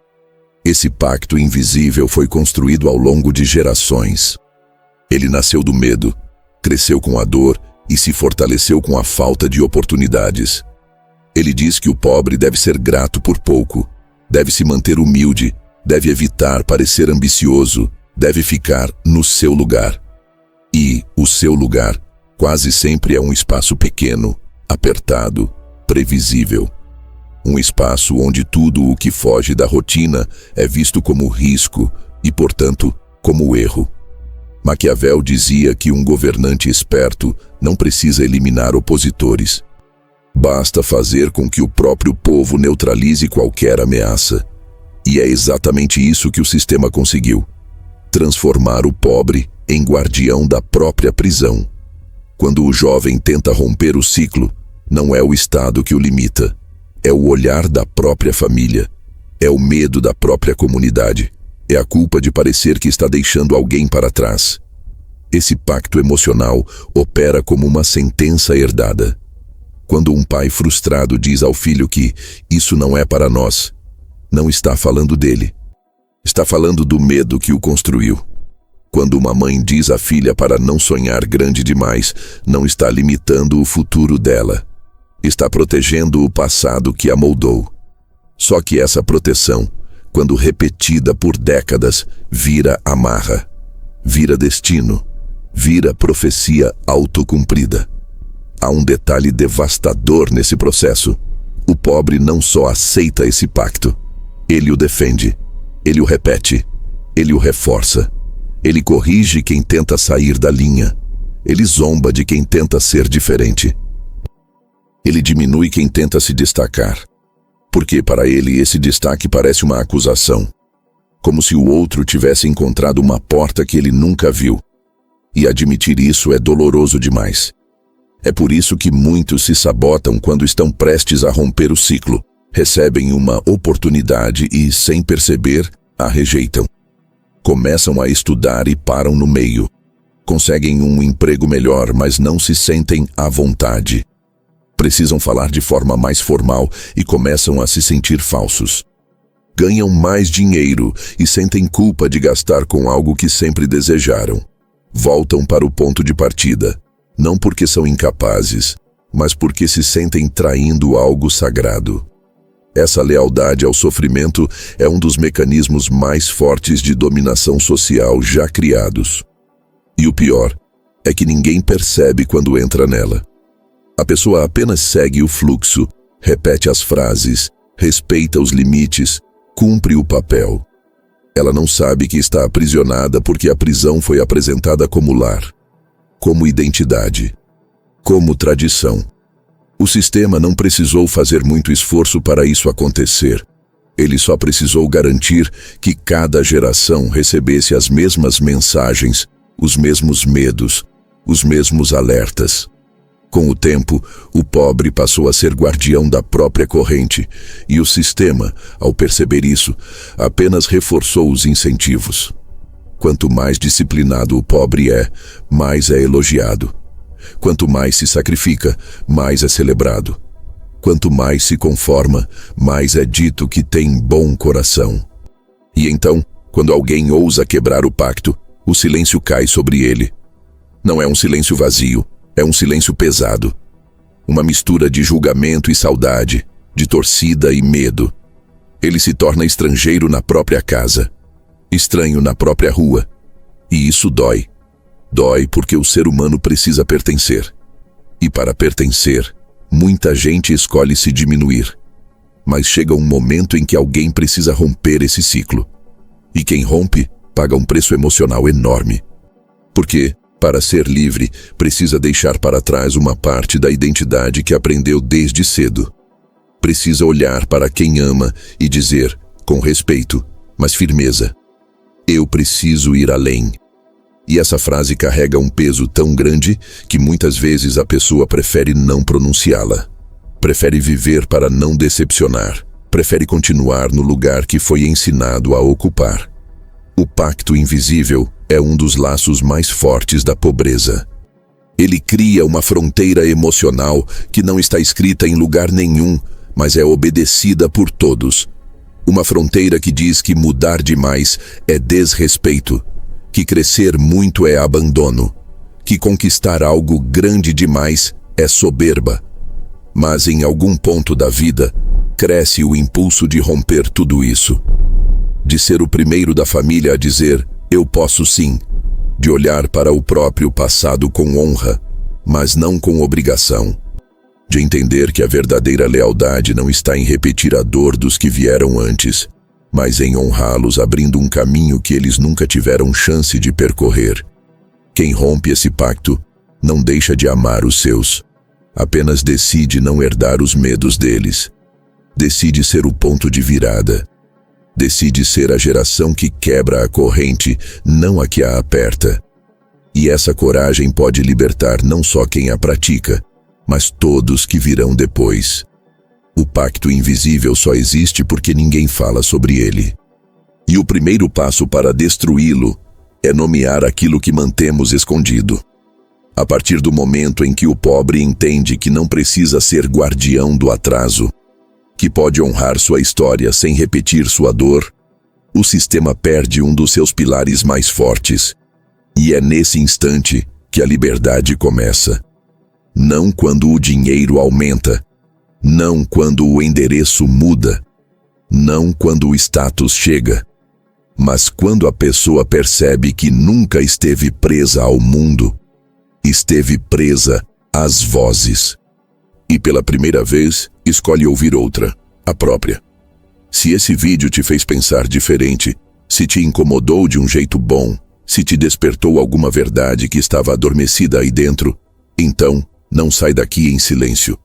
Esse pacto invisível foi construído ao longo de gerações. Ele nasceu do medo, cresceu com a dor e se fortaleceu com a falta de oportunidades. Ele diz que o pobre deve ser grato por pouco, deve se manter humilde, deve evitar parecer ambicioso, deve ficar no seu lugar. E o seu lugar quase sempre é um espaço pequeno, apertado, previsível. Um espaço onde tudo o que foge da rotina é visto como risco e, portanto, como erro. Maquiavel dizia que um governante esperto não precisa eliminar opositores. Basta fazer com que o próprio povo neutralize qualquer ameaça. E é exatamente isso que o sistema conseguiu: transformar o pobre em guardião da própria prisão. Quando o jovem tenta romper o ciclo, não é o Estado que o limita, é o olhar da própria família, é o medo da própria comunidade, é a culpa de parecer que está deixando alguém para trás. Esse pacto emocional opera como uma sentença herdada. Quando um pai frustrado diz ao filho que isso não é para nós, não está falando dele. Está falando do medo que o construiu. Quando uma mãe diz à filha para não sonhar grande demais, não está limitando o futuro dela. Está protegendo o passado que a moldou. Só que essa proteção, quando repetida por décadas, vira amarra, vira destino, vira profecia autocumprida. Há um detalhe devastador nesse processo. O pobre não só aceita esse pacto, ele o defende, ele o repete, ele o reforça, ele corrige quem tenta sair da linha, ele zomba de quem tenta ser diferente. Ele diminui quem tenta se destacar, porque para ele esse destaque parece uma acusação, como se o outro tivesse encontrado uma porta que ele nunca viu. E admitir isso é doloroso demais. É por isso que muitos se sabotam quando estão prestes a romper o ciclo, recebem uma oportunidade e, sem perceber, a rejeitam. Começam a estudar e param no meio. Conseguem um emprego melhor, mas não se sentem à vontade. Precisam falar de forma mais formal e começam a se sentir falsos. Ganham mais dinheiro e sentem culpa de gastar com algo que sempre desejaram. Voltam para o ponto de partida, não porque são incapazes, mas porque se sentem traindo algo sagrado. Essa lealdade ao sofrimento é um dos mecanismos mais fortes de dominação social já criados. E o pior é que ninguém percebe quando entra nela. A pessoa apenas segue o fluxo, repete as frases, respeita os limites, cumpre o papel. Ela não sabe que está aprisionada porque a prisão foi apresentada como lar, como identidade, como tradição. O sistema não precisou fazer muito esforço para isso acontecer. Ele só precisou garantir que cada geração recebesse as mesmas mensagens, os mesmos medos, os mesmos alertas. Com o tempo, o pobre passou a ser guardião da própria corrente, e o sistema, ao perceber isso, apenas reforçou os incentivos. Quanto mais disciplinado o pobre é, mais é elogiado. Quanto mais se sacrifica, mais é celebrado. Quanto mais se conforma, mais é dito que tem bom coração. E então, quando alguém ousa quebrar o pacto, o silêncio cai sobre ele. Não é um silêncio vazio, é um silêncio pesado. Uma mistura de julgamento e saudade, de torcida e medo. Ele se torna estrangeiro na própria casa, estranho na própria rua. E isso dói. Dói porque o ser humano precisa pertencer. E para pertencer, muita gente escolhe se diminuir. Mas chega um momento em que alguém precisa romper esse ciclo. E quem rompe, paga um preço emocional enorme. Porque, para ser livre, precisa deixar para trás uma parte da identidade que aprendeu desde cedo. Precisa olhar para quem ama e dizer, com respeito, mas firmeza: eu preciso ir além. E essa frase carrega um peso tão grande que muitas vezes a pessoa prefere não pronunciá-la. Prefere viver para não decepcionar. Prefere continuar no lugar que foi ensinado a ocupar. O pacto invisível é um dos laços mais fortes da pobreza. Ele cria uma fronteira emocional que não está escrita em lugar nenhum, mas é obedecida por todos. Uma fronteira que diz que mudar demais é desrespeito, que crescer muito é abandono, que conquistar algo grande demais é soberba. Mas em algum ponto da vida, cresce o impulso de romper tudo isso. De ser o primeiro da família a dizer, eu posso sim. De olhar para o próprio passado com honra, mas não com obrigação. De entender que a verdadeira lealdade não está em repetir a dor dos que vieram antes, mas em honrá-los abrindo um caminho que eles nunca tiveram chance de percorrer. Quem rompe esse pacto não deixa de amar os seus, apenas decide não herdar os medos deles. Decide ser o ponto de virada. Decide ser a geração que quebra a corrente, não a que a aperta. E essa coragem pode libertar não só quem a pratica, mas todos que virão depois. O pacto invisível só existe porque ninguém fala sobre ele. E o primeiro passo para destruí-lo é nomear aquilo que mantemos escondido. A partir do momento em que o pobre entende que não precisa ser guardião do atraso, que pode honrar sua história sem repetir sua dor, o sistema perde um dos seus pilares mais fortes. E é nesse instante que a liberdade começa. Não quando o dinheiro aumenta, não quando o endereço muda, não quando o status chega, mas quando a pessoa percebe que nunca esteve presa ao mundo, esteve presa às vozes. E pela primeira vez, escolhe ouvir outra, a própria. Se esse vídeo te fez pensar diferente, se te incomodou de um jeito bom, se te despertou alguma verdade que estava adormecida aí dentro, então não sai daqui em silêncio.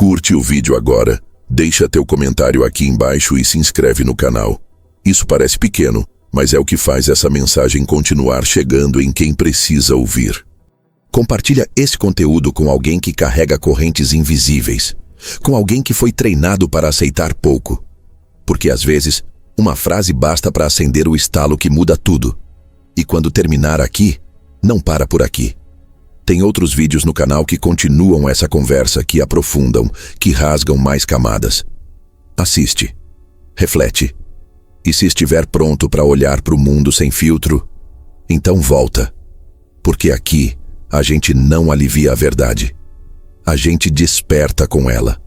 Curte o vídeo agora, deixa teu comentário aqui embaixo e se inscreve no canal. Isso parece pequeno, mas é o que faz essa mensagem continuar chegando em quem precisa ouvir. Compartilha esse conteúdo com alguém que carrega correntes invisíveis, com alguém que foi treinado para aceitar pouco. Porque às vezes, uma frase basta para acender o estalo que muda tudo. E quando terminar aqui, não para por aqui. Tem outros vídeos no canal que continuam essa conversa, que aprofundam, que rasgam mais camadas. Assiste, reflete. E se estiver pronto para olhar para o mundo sem filtro, então volta. Porque aqui a gente não alivia a verdade. A gente desperta com ela.